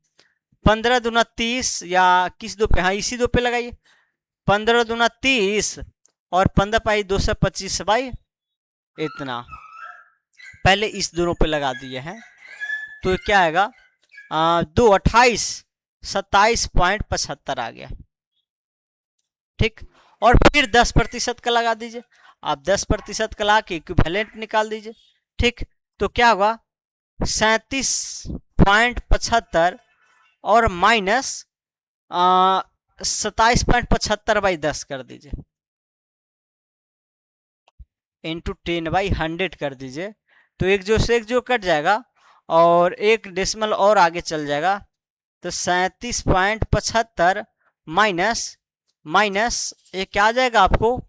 15 दूना 30, या किस 2 पे, हाँ इसी 2 पे लगाइए, 15 दूना 30 और 15 पाई 225 भाई इतना, पहले इस दोनों पे लगा दिए हैं। तो क्या आएगा 2 28 27.75 आ गया, ठीक। और फिर 10% का लगा दीजिए, आप 10% का लगा के इक्विवेलेंट निकाल दीजिए, ठीक। तो क्या होगा 37.75 और माइनस 27.75/10 कर दीजिए, इंटू 10/100 कर दीजिए। तो एक जो से एक जो कट जाएगा और एक डेसिमल और आगे चल जाएगा, तो 37.75 माइनस ये क्या आ जाएगा आपको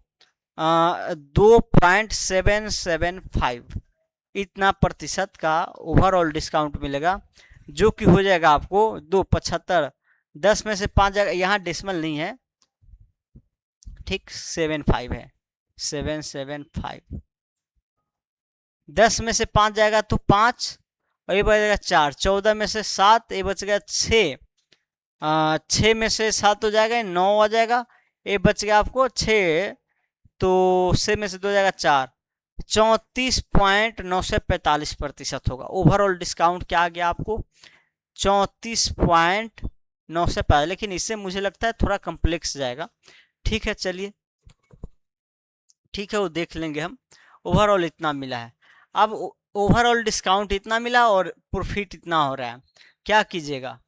2.775, इतना प्रतिशत का ओवरऑल डिस्काउंट मिलेगा, जो कि हो जाएगा आपको 2.75, 10 में से 5 जाएगा, यहाँ डेसिमल नहीं है, ठीक, 75 है, 775, 10 में से 5 जाएगा तो 5 और ये बचेगा 4, 14 में से 7, ये बच गया 6, 6 में से 7 हो जाएगा 9 आ जाएगा, ये बच गया आपको 6, तो 6 में से 2 जाएगा 4, 34.945% होगा। ओवरऑल डिस्काउंट क्या आ गया आपको 34.945, लेकिन इससे मुझे लगता है थोड़ा कम्प्लेक्स जाएगा, ठीक है चलिए, ठीक है वो देख लेंगे हम। ओवरऑल इतना मिला है, अब ओवरऑल डिस्काउंट इतना मिला और प्रॉफिट इतना हो रहा है, क्या कीजिएगा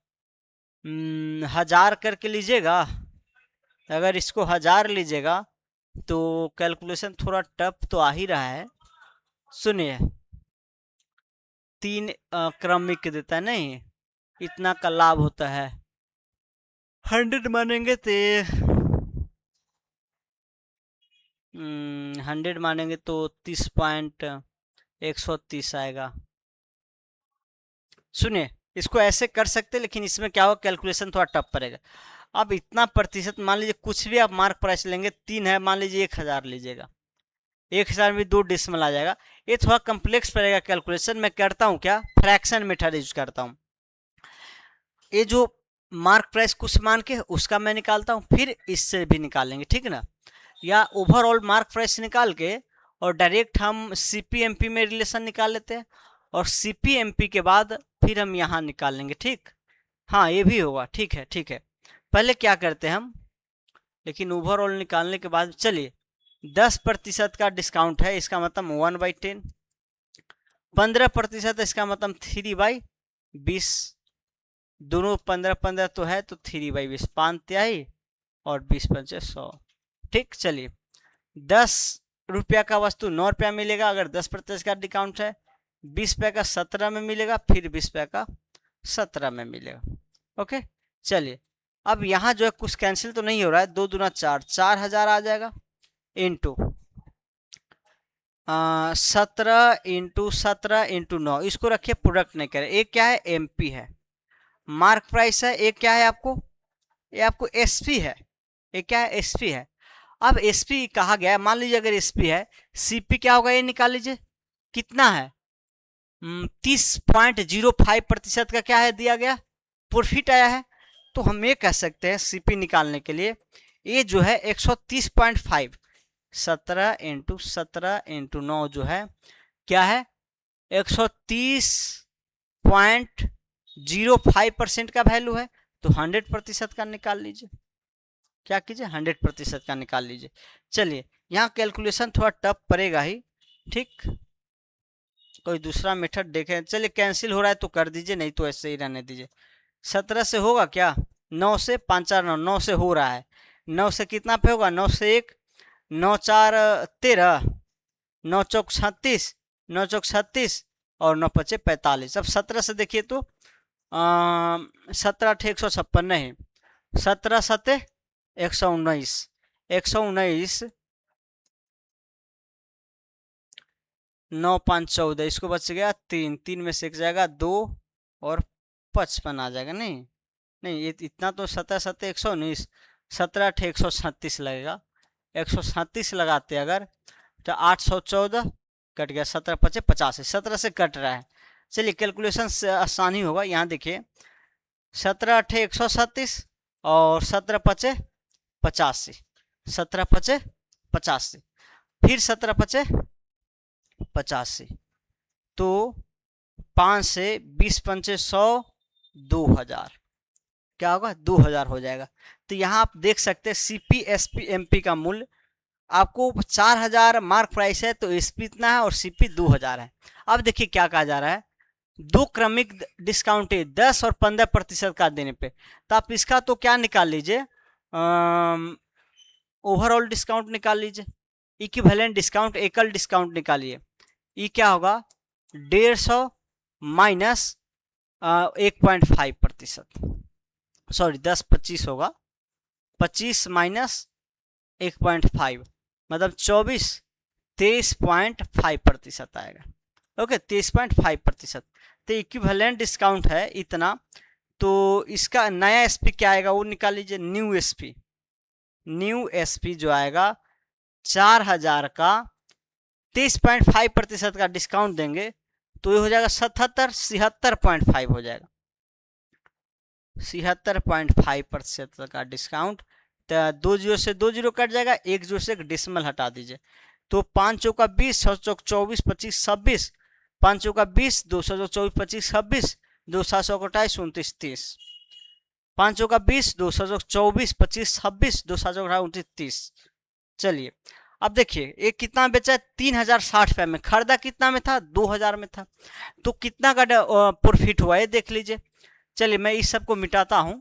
1000 करके लीजिएगा। अगर इसको 1000 लीजिएगा तो कैलकुलेशन थोड़ा टफ तो आ ही रहा है, सुनिए 3 क्रमिक देता है, नहीं इतना का लाभ होता है, 100 मानेंगे तो 100 मानेंगे तो 30.130 आएगा। सुनिए इसको ऐसे कर सकते, लेकिन इसमें क्या होगा कैलकुलेशन थोड़ा टफ पड़ेगा। अब इतना प्रतिशत मान लीजिए कुछ भी आप मार्क प्राइस लेंगे, 3 है मान लीजिए 1000 लीजिएगा, 1000 में 2 डेसिमल आ जाएगा, ये थोड़ा कम्प्लेक्स पड़ेगा कैलकुलेशन। मैं करता हूँ क्या, फ्रैक्शन मेथड यूज करता हूँ, ये जो मार्क प्राइस कुछ मान के उसका मैं निकालता हूँ, फिर इससे भी निकालेंगे, ठीक है ना, या ओवरऑल मार्क प्राइस निकाल के और डायरेक्ट हम सीपीएमपी में रिलेशन निकाल लेते हैं, और सीपीएमपी के बाद फिर हम यहाँ निकाल लेंगे, ठीक, हाँ ये भी होगा, ठीक है ठीक है। पहले क्या करते हैं हम, लेकिन ओवरऑल निकालने के बाद चलिए 10% का डिस्काउंट है, इसका मतलब 1/10, 15% इसका मतलब 3/20, दोनों 15-15 तो है तो 3/20, 5 तिहाई और 20 × 100, ठीक। चलिए 10 रुपया का वस्तु 9 रुपया मिलेगा अगर 10% का डिस्काउंट है, 20 रुपये का 17 में मिलेगा, फिर 20 रुपये का 17 में मिलेगा, ओके। चलिए अब यहाँ जो है कुछ कैंसिल तो नहीं हो रहा है, 2 दूना 4, 4000 आ जाएगा, इंटू 17 × 17 × 9, इसको रखिए प्रोडक्ट नहीं करें। एक क्या है एमपी है, मार्क प्राइस है, एक क्या है आपको, ये आपको एसपी है, ये क्या है एसपी है। अब एसपी कहा गया है, मान लीजिए अगर एसपी है, सीपी क्या होगा ये निकाल लीजिए, कितना है 30.05% का क्या है दिया गया प्रॉफिट आया है। तो हम ये कह सकते हैं सीपी निकालने के लिए ये जो है 130.5, 17 × 17 × 9 जो है क्या है 130.05% का वैल्यू है, तो 100% का निकाल लीजिए, क्या कीजिए 100% का निकाल लीजिए। चलिए यहाँ कैलकुलेशन थोड़ा टफ पड़ेगा ही, ठीक, कोई दूसरा मेथड देखें। चलिए कैंसिल हो रहा है तो कर दीजिए, नहीं तो ऐसे ही रहने दीजिए। 17 से होगा क्या, 9 से 5 4 9, 9 से हो रहा है, 9 से कितना पे होगा, 9 से 1, 9 4 13, 9 चौक 36, 9 चौक 36 और 9 5 45। अब 17 से देखिए तो 17 8 156 नहीं, 17 7 119, 119 9 5 14, इसको बच गया 3, 3 में से एक जाएगा 2 और 55 आ जाएगा। नहीं नहीं, ये इतना तो 17 7 119, 17 8 137 लगेगा, 137 लगाते अगर तो 814 कट गया, 17 5 85, 17 से कट रहा है। चलिए कैलकुलेशन से आसानी होगा। यहाँ देखिए 17 8 137 और 17 5 85, 17 5 85, फिर 17 5 85, तो 5 से 20 पंचे 100, 2000, क्या होगा 2000 हो जाएगा। तो यहाँ आप देख सकते हैं सीपी एसपी एमपी का मूल्य आपको 4000 मार्क प्राइस है, तो एसपी इतना है और सीपी 2000 है। अब देखिए क्या कहा जा रहा है, दो क्रमिक डिस्काउंट है 10 और 15% का देने पे, तो आप इसका तो क्या निकाल लीजिए, ओवरऑल डिस्काउंट निकाल लीजिए, इक्विवेलेंट डिस्काउंट, एकल डिस्काउंट निकालिए। ये क्या होगा 150 माइनस 1.5%, सॉरी 10 25 होगा, 25 माइनस 1.5 मतलब 24, 23.5% आएगा। ओके 23.5%, तो इक्विवेलेंट डिस्काउंट है इतना। तो इसका नया एसपी क्या आएगा वो निकाल लीजिए, न्यू एसपी, न्यू एसपी जो आएगा 4000 का 23.5% का डिस्काउंट देंगे तो ये हो जाएगा 76.5 हो जाएगा, 76.5% का डिस्काउंट। तो 2 जीरो से 2 जीरो कट जाएगा, 1 जीरो से एक डिसमल हटा दीजिए, तो 5 चौका 20, 6 चौक 24, 25 26, 5 चौका 20, 2 7 24 25 26, 2 7 28 29 30, 5 चौका 20, 2 7 24 25 26, 2 7 29 30। चलिए अब देखिए एक कितना बेचा है 3060 रुपये में, खरीदा कितना में था 2000 में था, तो कितना का प्रॉफिट हुआ है देख लीजिए। चलिए मैं इस सब को मिटाता हूं,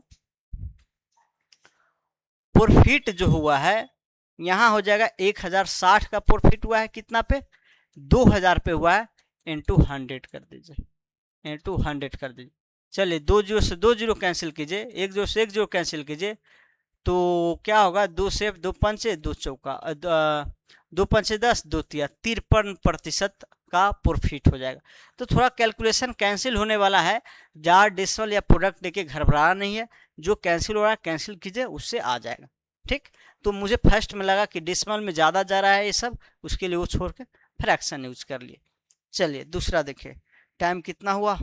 प्रॉफिट जो हुआ है यहाँ हो जाएगा 1060 का प्रॉफिट हुआ है, कितना पे 2000 पे हुआ है, इंटू 100 कर दीजिए, इंटू 100 कर दीजिए। चलिए 2 जीरो से 2 जीरो कैंसिल कीजिए, 1 जीरो से 1 जीरो कैंसिल कीजिए, तो क्या होगा 2 से 2 पंचे 2 चौका 2 पंचे 10, 2 तिया 53% का प्रॉफिट हो जाएगा। तो थोड़ा कैलकुलेशन कैंसिल होने वाला है, जार डिसमल या प्रोडक्ट देके घबराना नहीं है, जो कैंसिल हो रहा है कैंसिल कीजिए, उससे आ जाएगा। ठीक, तो मुझे फर्स्ट में लगा कि डिसमल में ज़्यादा जा रहा है ये सब, उसके लिए वो छोड़ के फ्रैक्शन यूज कर लिए। चलिए दूसरा देखिए, टाइम कितना हुआ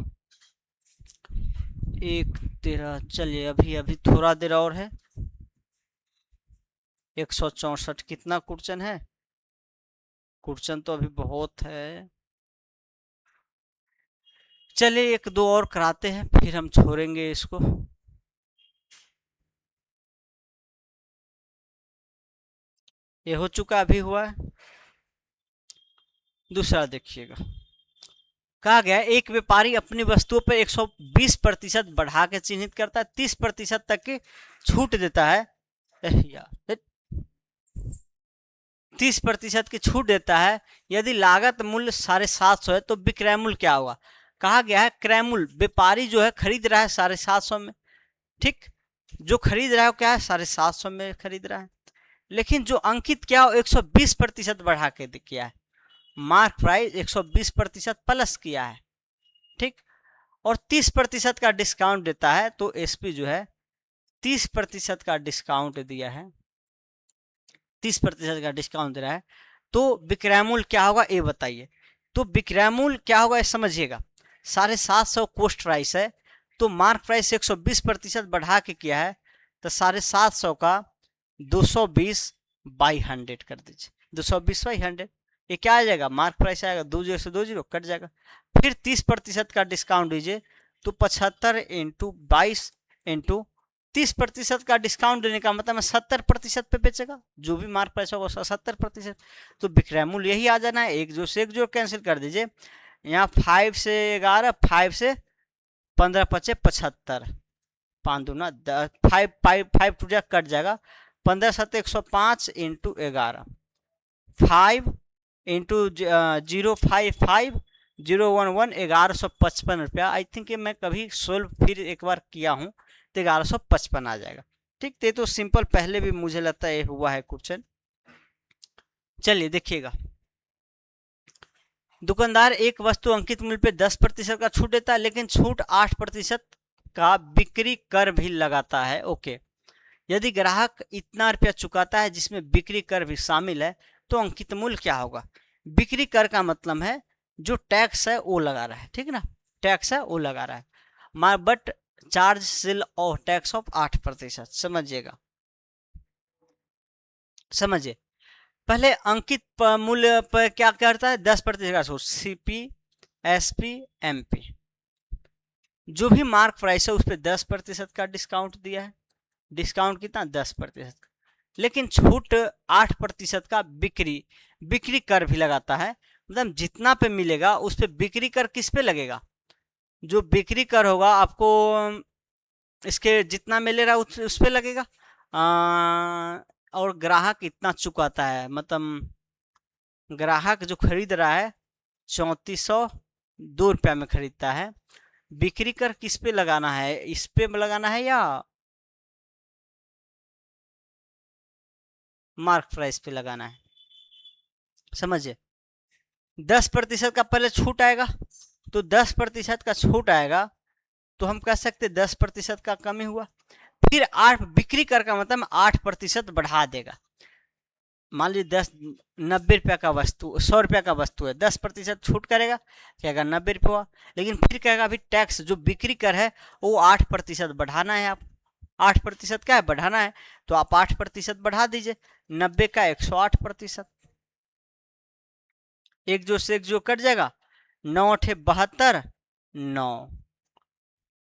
1:13, चलिए अभी अभी थोड़ा देर और है, 164 कितना क्वेश्चन है, क्वेश्चन तो अभी बहुत है। चलिए एक दो और कराते हैं फिर हम छोड़ेंगे इसको। ये हो चुका, अभी हुआ है। दूसरा देखिएगा, कहा गया एक व्यापारी अपनी वस्तुओं पर 120% बढ़ा के चिन्हित करता है, 30% तक की छूट देता है, 30% की छूट देता है, यदि लागत मूल्य 750 है तो विक्रय मूल्य क्या होगा। कहा गया है क्रय मूल्य, व्यापारी जो है खरीद रहा है 750 में, ठीक, जो खरीद रहा है क्या है 750 में खरीद रहा है, लेकिन जो अंकित क्या हो 120% बढ़ा के किया है, मार्क प्राइस 120% प्लस किया है, ठीक, और 30% का डिस्काउंट देता है, तो एसपी जो है 30% का डिस्काउंट दिया है, 30% का डिस्काउंट दे रहा है, तो विक्रय मूल्य क्या होगा ये बताइए। तो विक्रय मूल्य क्या होगा समझिएगा, 750 कॉस्ट प्राइस है, तो मार्क प्राइस 120% बढ़ा के किया है, तो 750 का 220/100 कर दीजिए, 220/100, ये क्या आ जाएगा मार्क प्राइस आएगा, 2 जीरो से 2 जीरो कट जाएगा, फिर 30% का डिस्काउंट दीजिए, तो 75 इंटू 22 इंटू 30% का डिस्काउंट देने का मतलब 70% पे बेचेगा, जो भी मार्क प्राइस होगा उसका 70%, तो विक्रय मूल्य यही आ जाना है, एक जोड़ से एक जोड़ कैंसिल कर दीजिए, यहाँ 5 से 11, 5 से 15 पचे 75, 5 दूना 10, 5 टू जा कट जाएगा, 15 7 105 इंटू 11, 5 इंटू 055 011 1155 रुपया। आई थिंक मैं कभी सोल्व फिर एक बार किया हूँ तो 1155 आ जाएगा। ठीक, ये तो सिंपल पहले भी मुझे लगता है हुआ है क्वेश्चन। चलिए देखिएगा, दुकानदार एक वस्तु अंकित मूल्य पे 10% का छूट देता है, लेकिन छूट 8% का बिक्री कर भी लगाता है। ओके, यदि ग्राहक इतना रुपया चुकाता है जिसमें बिक्री कर भी शामिल है तो अंकित मूल्य क्या होगा? बिक्री कर का मतलब है जो टैक्स है वो लगा रहा है, ठीक है ना, टैक्स है वो लगा रहा है, बट चार्ज सेल और टैक्स ऑफ 8%। समझिएगा, समझिए, पहले अंकित मूल्य पर क्या करता है? 10% का छूट, सीपी, एसपी, एमपी, जो भी मार्क प्राइस है उस पर 10% का डिस्काउंट दिया है। डिस्काउंट कितना? 10% का, लेकिन छूट 8% का बिक्री कर भी लगाता है। मतलब जितना पे मिलेगा उस पे बिक्री कर किस पे लगेगा? जो बिक्री कर होगा आपको इसके जितना मिले रहा उस पे लगेगा। और ग्राहक इतना चुकाता है, मतलब ग्राहक जो खरीद रहा है 3402 रुपया में खरीदता है, बिक्री कर किस पे लगाना है? इस पे लगाना है या मार्क प्राइस पे लगाना है? समझिए, 10% का पहले छूट आएगा, तो 10% का छूट आएगा तो हम कह सकते 10% का कमी हुआ। फिर 8 बिक्री कर का मतलब 8% बढ़ा देगा। मान लीजिए 90 रुपया का वस्तु, 100 रुपया का वस्तु है, 10% छूट करेगा, कहेगा 90 रुपया हुआ, लेकिन फिर कहेगा अभी टैक्स जो बिक्री कर है वो 8% बढ़ाना है। आप 8% क्या है? बढ़ाना है, तो आप 8% बढ़ा दीजिए, 90 का 108%, एक जो से एक जो कट जाएगा, 9×8 = 9,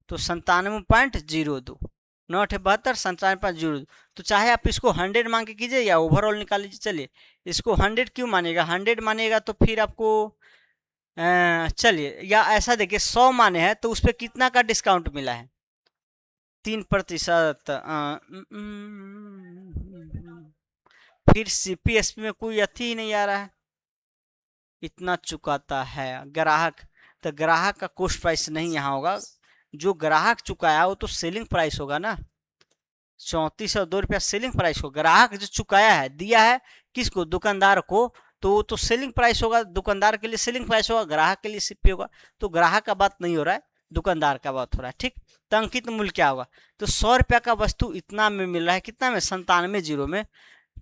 तो 97.02, 9×8 = 97.02। तो चाहे आप इसको 100 मांग के कीजिए या ओवरऑल निकाल लीजिए। चलिए इसको 100 क्यों मानेगा? 100 मानेगा तो फिर आपको चलिए, या ऐसा देखिए 100 माने हैं तो उस पर कितना का डिस्काउंट मिला है? 3%। फिर सीपीएसपी में कोई अथी ही नहीं आ रहा है, इतना चुकाता है ग्राहक, तो ग्राहक का कॉस्ट प्राइस नहीं यहाँ होगा, जो ग्राहक चुकाया वो तो सेलिंग प्राइस होगा ना। 3402 रुपया सेलिंग प्राइस हो, ग्राहक जो चुकाया है, दिया है किसको? दुकानदार को, तो वो तो सेलिंग प्राइस होगा, दुकानदार के लिए सेलिंग प्राइस होगा, ग्राहक के लिए सीपी होगा। तो ग्राहक का बात नहीं हो रहा है, दुकानदार का बात हो रहा है। ठीक, तो अंकित मूल्य क्या होगा? तो 100 रुपया का वस्तु इतना में मिल रहा है, कितना में? 97 में।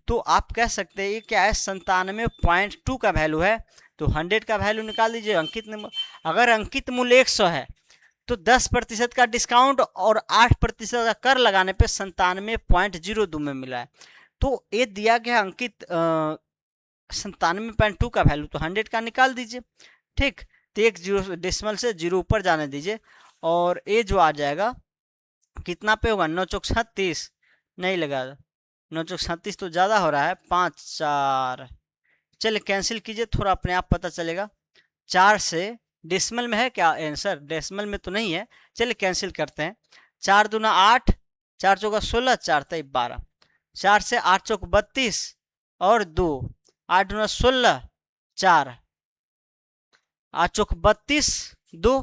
तो आप कह सकते हैं ये क्या है? 97.2 का वैल्यू है, तो 100 का वैल्यू निकाल दीजिए अंकित मूल्य। अगर अंकित मूल्य 100 है तो 10% का डिस्काउंट और 8% का कर लगाने पे 97.02 में मिला है। तो ये दिया गया अंकित 97.2 का वैल्यू, तो 100 का निकाल दीजिए। ठीक, तो एक जीरो डेसिमल से जीरो ऊपर जाने दीजिए, और ये जो आ जाएगा कितना पे होगा? 9×36 नहीं लगा, 9×36 तो ज़्यादा हो रहा है, 5 4, चलिए कैंसिल कीजिए, थोड़ा अपने आप पता चलेगा। 4 से डेसिमल में है क्या आंसर? डेसिमल में तो नहीं है, चलिए कैंसिल करते हैं। 4 दूना 8, 4 चौका 16, 4 3 12, 4 से 8 चौक 32 और 2, 8 दूना 16, 4, 8 चौक 32, 2,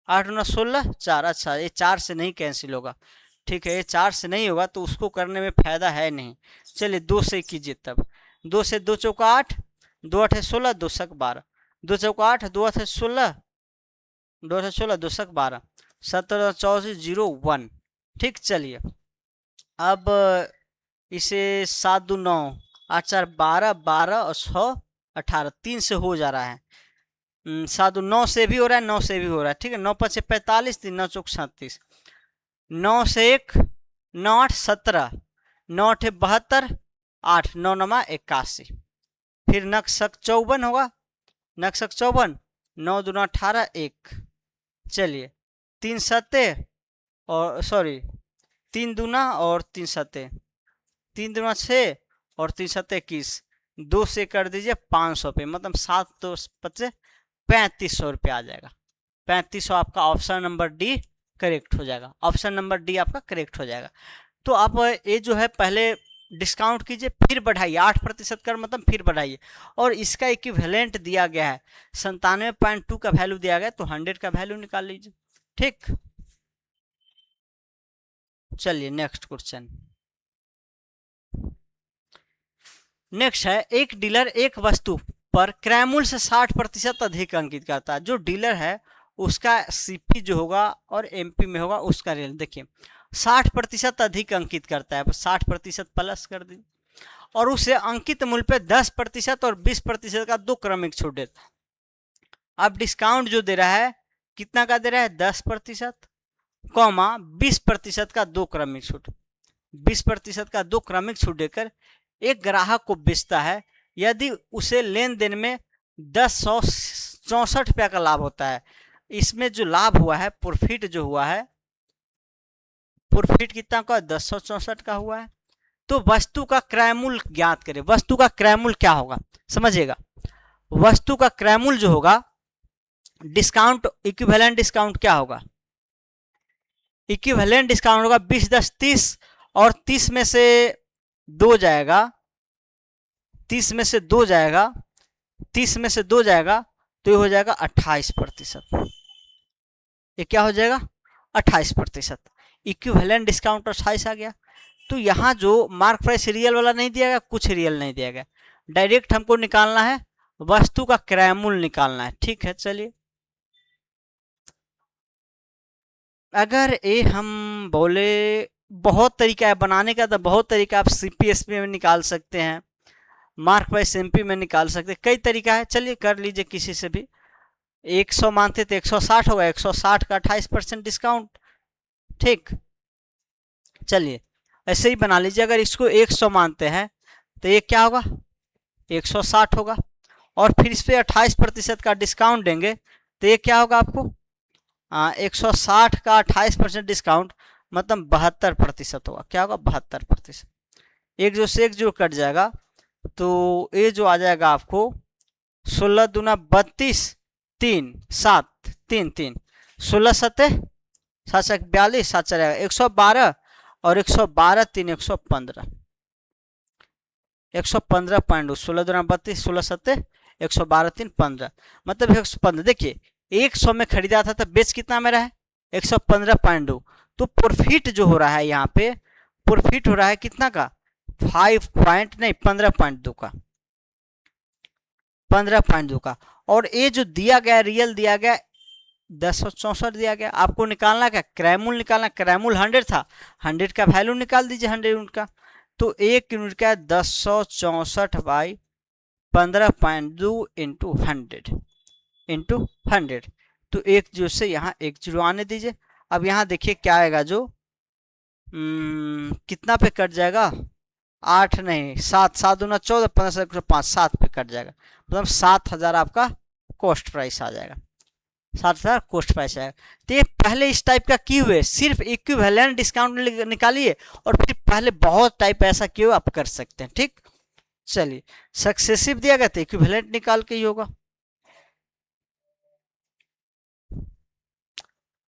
8 दूना 16, 4। अच्छा, ये 4 से नहीं कैंसिल होगा, ठीक है, ये 4 से नहीं होगा तो उसको करने में फायदा है नहीं। चलिए 2 से कीजिए तब, 2 से 2 चौका 8, 2 8 16, 2 7 12, 2 चौका 8, 2 8 16, 2 8 16, 2 7 12, 17 24 0 1। ठीक, चलिए अब इसे 7 2 9, 8 4 12, 12 और 6 18, 3 से हो जा रहा है। 7 2 9 से भी हो रहा है, 9 से भी हो रहा है। ठीक है, 9 5 45, 3 9 चौक 37, 9 से 1, 9 8 17, 9 8 72, 8 9 9 81, फिर नक्सक 54 होगा, नक्सक 54, 9 दूना 18 1। चलिए 3 सत्ते और सॉरी 3 दूना और 3 सत्ते, 3 दूना 6 और 3 सत्ते 21, 2 से कर दीजिए 500 पे, मतलब 7 2 25 3500 रुपये आ जाएगा। 3500 आपका ऑप्शन नंबर डी करेक्ट हो जाएगा, ऑप्शन नंबर डी आपका करेक्ट हो जाएगा। तो आप ये जो है पहले डिस्काउंट कीजिए, फिर बढ़ाइए, 8% का मतलब फिर बढ़ाइए, और इसका इक्विवेलेंट दिया गया है 97.2 का वैल्यू दिया गया, तो 100 का वैल्यू निकाल लीजिए। ठीक, चलिए नेक्स्ट क्वेश्चन। नेक्स्ट है, एक डीलर एक वस्तु पर क्रय मूल्य से 60% अधिक अंकित करता है। जो डीलर है उसका सीपी जो होगा और एमपी में होगा उसका रेल, देखिए 60% अधिक अंकित करता है, 60% प्लस कर दी, और उसे अंकित मूल्य पे 10% और 20% का 2 क्रमिक छूट देता है। अब डिस्काउंट जो दे रहा है कितना का दे रहा है, 10% कॉमा 20% का 2 क्रमिक छूट, 20% का 2 क्रमिक छूट देकर एक ग्राहक को बेचता है। यदि उसे लेन देन में 1064 रुपया का लाभ होता है, इसमें जो लाभ हुआ है, प्रॉफिट जो हुआ है, प्रॉफिट कितना का, 1064 का हुआ है। तो वस्तु का क्रय मूल्य ज्ञात करें। वस्तु का क्रय मूल्य क्या होगा, समझिएगा, वस्तु का क्रय मूल्य जो होगा, डिस्काउंट इक्विवेलेंट डिस्काउंट क्या होगा, इक्विवेलेंट डिस्काउंट होगा 20 10 30, और 30 में से 2 जाएगा, 30 में से 2 जाएगा, 30 में से 2 जाएगा, तो ये हो जाएगा 28%। ये क्या हो जाएगा, 28%। इक्विवेलेंट डिस्काउंट 28 आ गया। तो यहाँ जो मार्क प्राइस रियल वाला नहीं दिया गया, कुछ रियल नहीं दिया गया, डायरेक्ट हमको निकालना है वस्तु का क्रय मूल्य निकालना है। ठीक है, चलिए, अगर ये हम बोले बहुत तरीका है बनाने का, तो बहुत तरीका, आप सीपीएसपी में निकाल सकते हैं, मार्क प्राइस एमपी में निकाल सकते हैं, कई तरीका है। चलिए कर लीजिए किसी से भी। 100 मानते तो 160 होगा, 160 का 28% डिस्काउंट। ठीक, चलिए ऐसे ही बना लीजिए। अगर इसको 100 मानते हैं तो ये क्या होगा, 160 होगा, और फिर इस पर 28% का डिस्काउंट देंगे तो ये क्या होगा आपको, 160 का 28% डिस्काउंट मतलब 72% होगा। क्या होगा, 72%। एक जो से एक जो कट जाएगा, तो ये जो आ जाएगा आपको 16 दूना 32, 3 7 3 3, 16 सत्ते 7 42, 7 चलेगा 112, और 112 3 115, 115.2, 16 दूना 32, 16 सत्ते 112 3 15, मतलब 115। देखिए 100 में खरीदा था तो बेच कितना में रहा है, 115.2। तो प्रॉफिट जो हो रहा है यहाँ पे, प्रॉफिट हो रहा है कितना का, 5 पॉइंट नहीं 15.2 का, 15.2 का। और ये जो दिया गया रियल दिया गया 1064 दिया गया। आपको निकालना क्या, क्रय मूल्य निकालना। क्रय मूल्य 100 था, 100 का वैल्यू निकाल दीजिए 100 यूनिट का। तो 1 यूनिट का 1064 बाई 15.2 इंटू 100, तो एक जीरो से यहाँ एक जीरो आने दीजिए। अब यहाँ देखिए क्या आएगा, जो कितना पे कट जाएगा, 8 नहीं 7, 7 दूना 14, 15 5, 7 पे कट जाएगा, मतलब 7000 आपका कॉस्ट प्राइस आ जाएगा, 7000 कॉस्ट प्राइस आएगा। तो ये पहले इस टाइप का किए हुए, सिर्फ इक्विवेलेंट डिस्काउंट निकालिए, और फिर पहले बहुत टाइप ऐसा किए हुए आप कर सकते हैं। ठीक, चलिए सक्सेसिव दिया गया तो इक्विवेलेंट निकाल के ही होगा।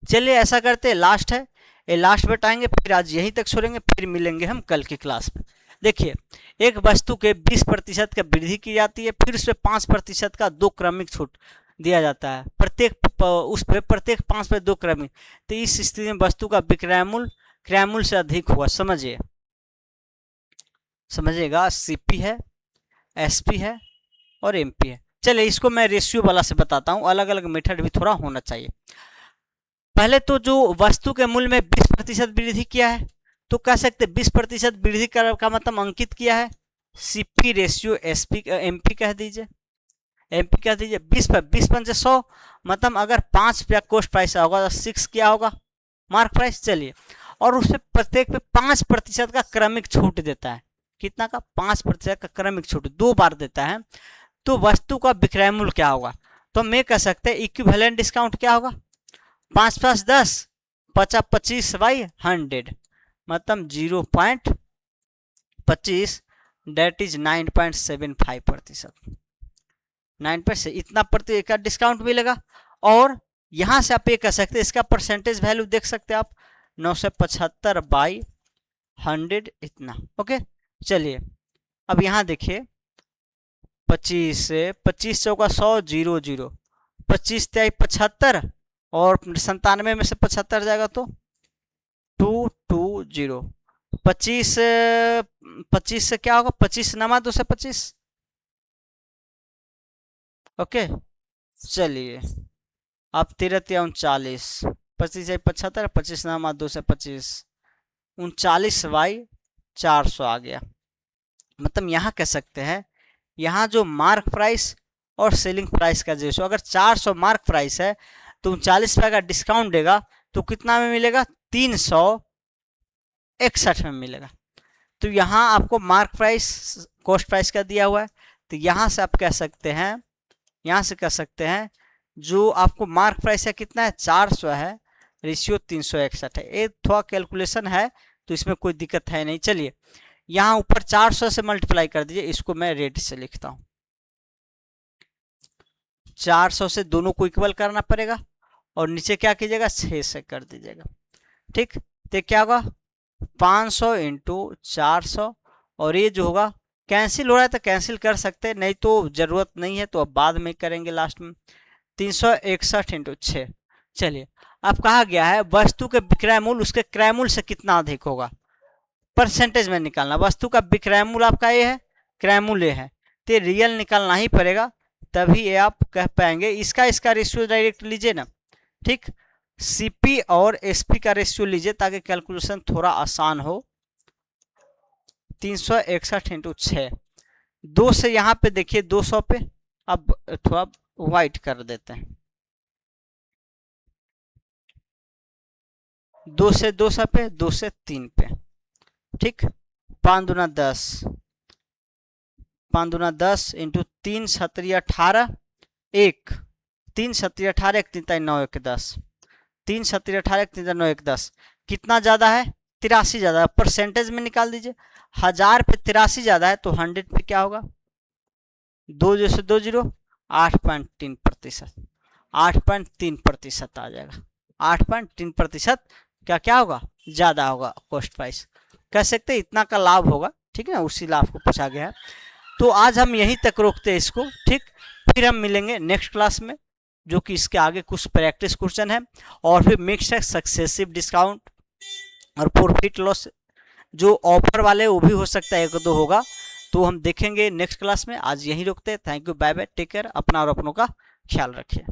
चलिए ऐसा करते हैं, लास्ट है, ये लास्ट बताएंगे, फिर आज यहीं तक छोड़ेंगे, फिर मिलेंगे हम कल की क्लास में। देखिए, एक वस्तु के 20% का वृद्धि की जाती है, फिर उसमें 5% का 2 क्रमिक छूट दिया जाता है, उस पे प्रत्येक 5 पे 2 क्रमिक। तो इस स्थिति में वस्तु का विक्रय मूल्य क्रय मूल्य से अधिक होगा। समझिएगा, सीपी है, एसपी है और एमपी है। चलिए इसको मैं रेशियो वाला से बताता हूँ, अलग अलग मेथड भी थोड़ा होना चाहिए। पहले तो जो वस्तु के मूल्य में 20% वृद्धि किया है, तो कह सकते 20% वृद्धि का मतलब अंकित किया है, सीपी रेशियो एसपी एमपी कह दीजिए, एमपी कह दीजिए। 20 पर 20 पंचे 100, मतलब अगर 5 रुपया कॉस्ट प्राइस होगा तो 6 क्या होगा, मार्क प्राइस। चलिए, और उसमें प्रत्येक पे 5% का क्रमिक छूट देता है। कितना का, 5% का क्रमिक छूट 2 बार देता है। तो वस्तु का विक्रय मूल्य क्या होगा, तो हम ये कह सकते हैं इक्विवेलेंट डिस्काउंट क्या होगा, 5 5 10, 50 25 बाई 100, मतलब 0.25, डेट इज 9.75%, 9% इतना प्रति का डिस्काउंट मिलेगा। और यहाँ से आप ये कह सकते हैं, इसका परसेंटेज वैल्यू देख सकते हैं आप, 975 बाई 100 इतना। ओके, चलिए अब यहाँ देखिए 25 से 25 चौका 100 0 0, 25 त्याई 75 और 97 में से 75 जाएगा तो 2 2 0। 25 25 से क्या होगा, 25 नमा 2 से 25। ओके चलिए अब 13 39, 25 से 75, 25 नमा 2 से 25, 39 बाई 400 आ गया। मतलब यहाँ कह सकते हैं यहाँ जो मार्क प्राइस और सेलिंग प्राइस का रेशो, अगर 400 मार्क प्राइस है तो 39 रुपये का डिस्काउंट देगा तो कितना में मिलेगा, 361 में मिलेगा। तो यहाँ आपको मार्क प्राइस कॉस्ट प्राइस का दिया हुआ है, तो यहाँ से आप कह सकते हैं, यहाँ से कह सकते हैं जो आपको मार्क प्राइस है कितना है 400 है, रेशियो 361 है। ये थोड़ा कैलकुलेशन है तो इसमें कोई दिक्कत है नहीं। चलिए यहाँ ऊपर 400 से मल्टीप्लाई कर दीजिए, इसको मैं रेट से लिखता हूँ। 400 से दोनों को इक्वल करना पड़ेगा और नीचे क्या कीजिएगा 6 से कर दीजिएगा। ठीक, तो क्या होगा 500 इंटू 400 और ये जो होगा कैंसिल हो रहा है तो कैंसिल कर सकते हैं, नहीं तो जरूरत नहीं है तो अब बाद में करेंगे लास्ट में। 361 इंटू 6। चलिए अब कहा गया है वस्तु के विक्रय मूल्य उसके क्रय मूल्य से कितना अधिक होगा, परसेंटेज में निकालना। वस्तु का विक्रय मूल्य आपका ये है, क्रय मूल्य है, तो रियल निकालना ही पड़ेगा तभी ये आप कह पाएंगे। इसका रेशियो डायरेक्ट लीजिए ना। ठीक, सीपी और एसपी का रेशियो लीजिए ताकि कैलकुलेशन थोड़ा आसान हो। 361 इंटू 6, 2 से यहाँ पे देखिए 200 पे, अब थोड़ा वाइट कर देते हैं, 2 से 200 पे, 2 से 3 पे। ठीक, 5 दूना 10, 5 दूना 10 इंटू 3 7 18 1, 3 7 18 1 3 9 1 10, 3 7 18 1 3 9 1 10। कितना ज़्यादा है, 83 ज़्यादा है। परसेंटेज में निकाल दीजिए, 1000 पे 83 ज़्यादा है तो 100 पे क्या होगा, 2 जैसे 2 0, 8.3%, 8.3% आ जाएगा। 8.3% क्या होगा, ज़्यादा होगा कॉस्ट प्राइस, कह सकते हैं इतना का लाभ होगा। ठीक है ना, उसी लाभ को पूछा गया है। तो आज हम यहीं तक रोकते हैं इसको। ठीक, फिर हम मिलेंगे नेक्स्ट क्लास में जो कि इसके आगे कुछ प्रैक्टिस क्वेश्चन है और फिर मिक्स है सक्सेसिव डिस्काउंट और प्रॉफिट लॉस जो ऑफर वाले वो भी हो सकता है, 1 2 होगा तो हम देखेंगे नेक्स्ट क्लास में। आज यहीं रोकते हैं। Thank you, bye bye, take care, अपना और अपनों का ख्याल रखिए।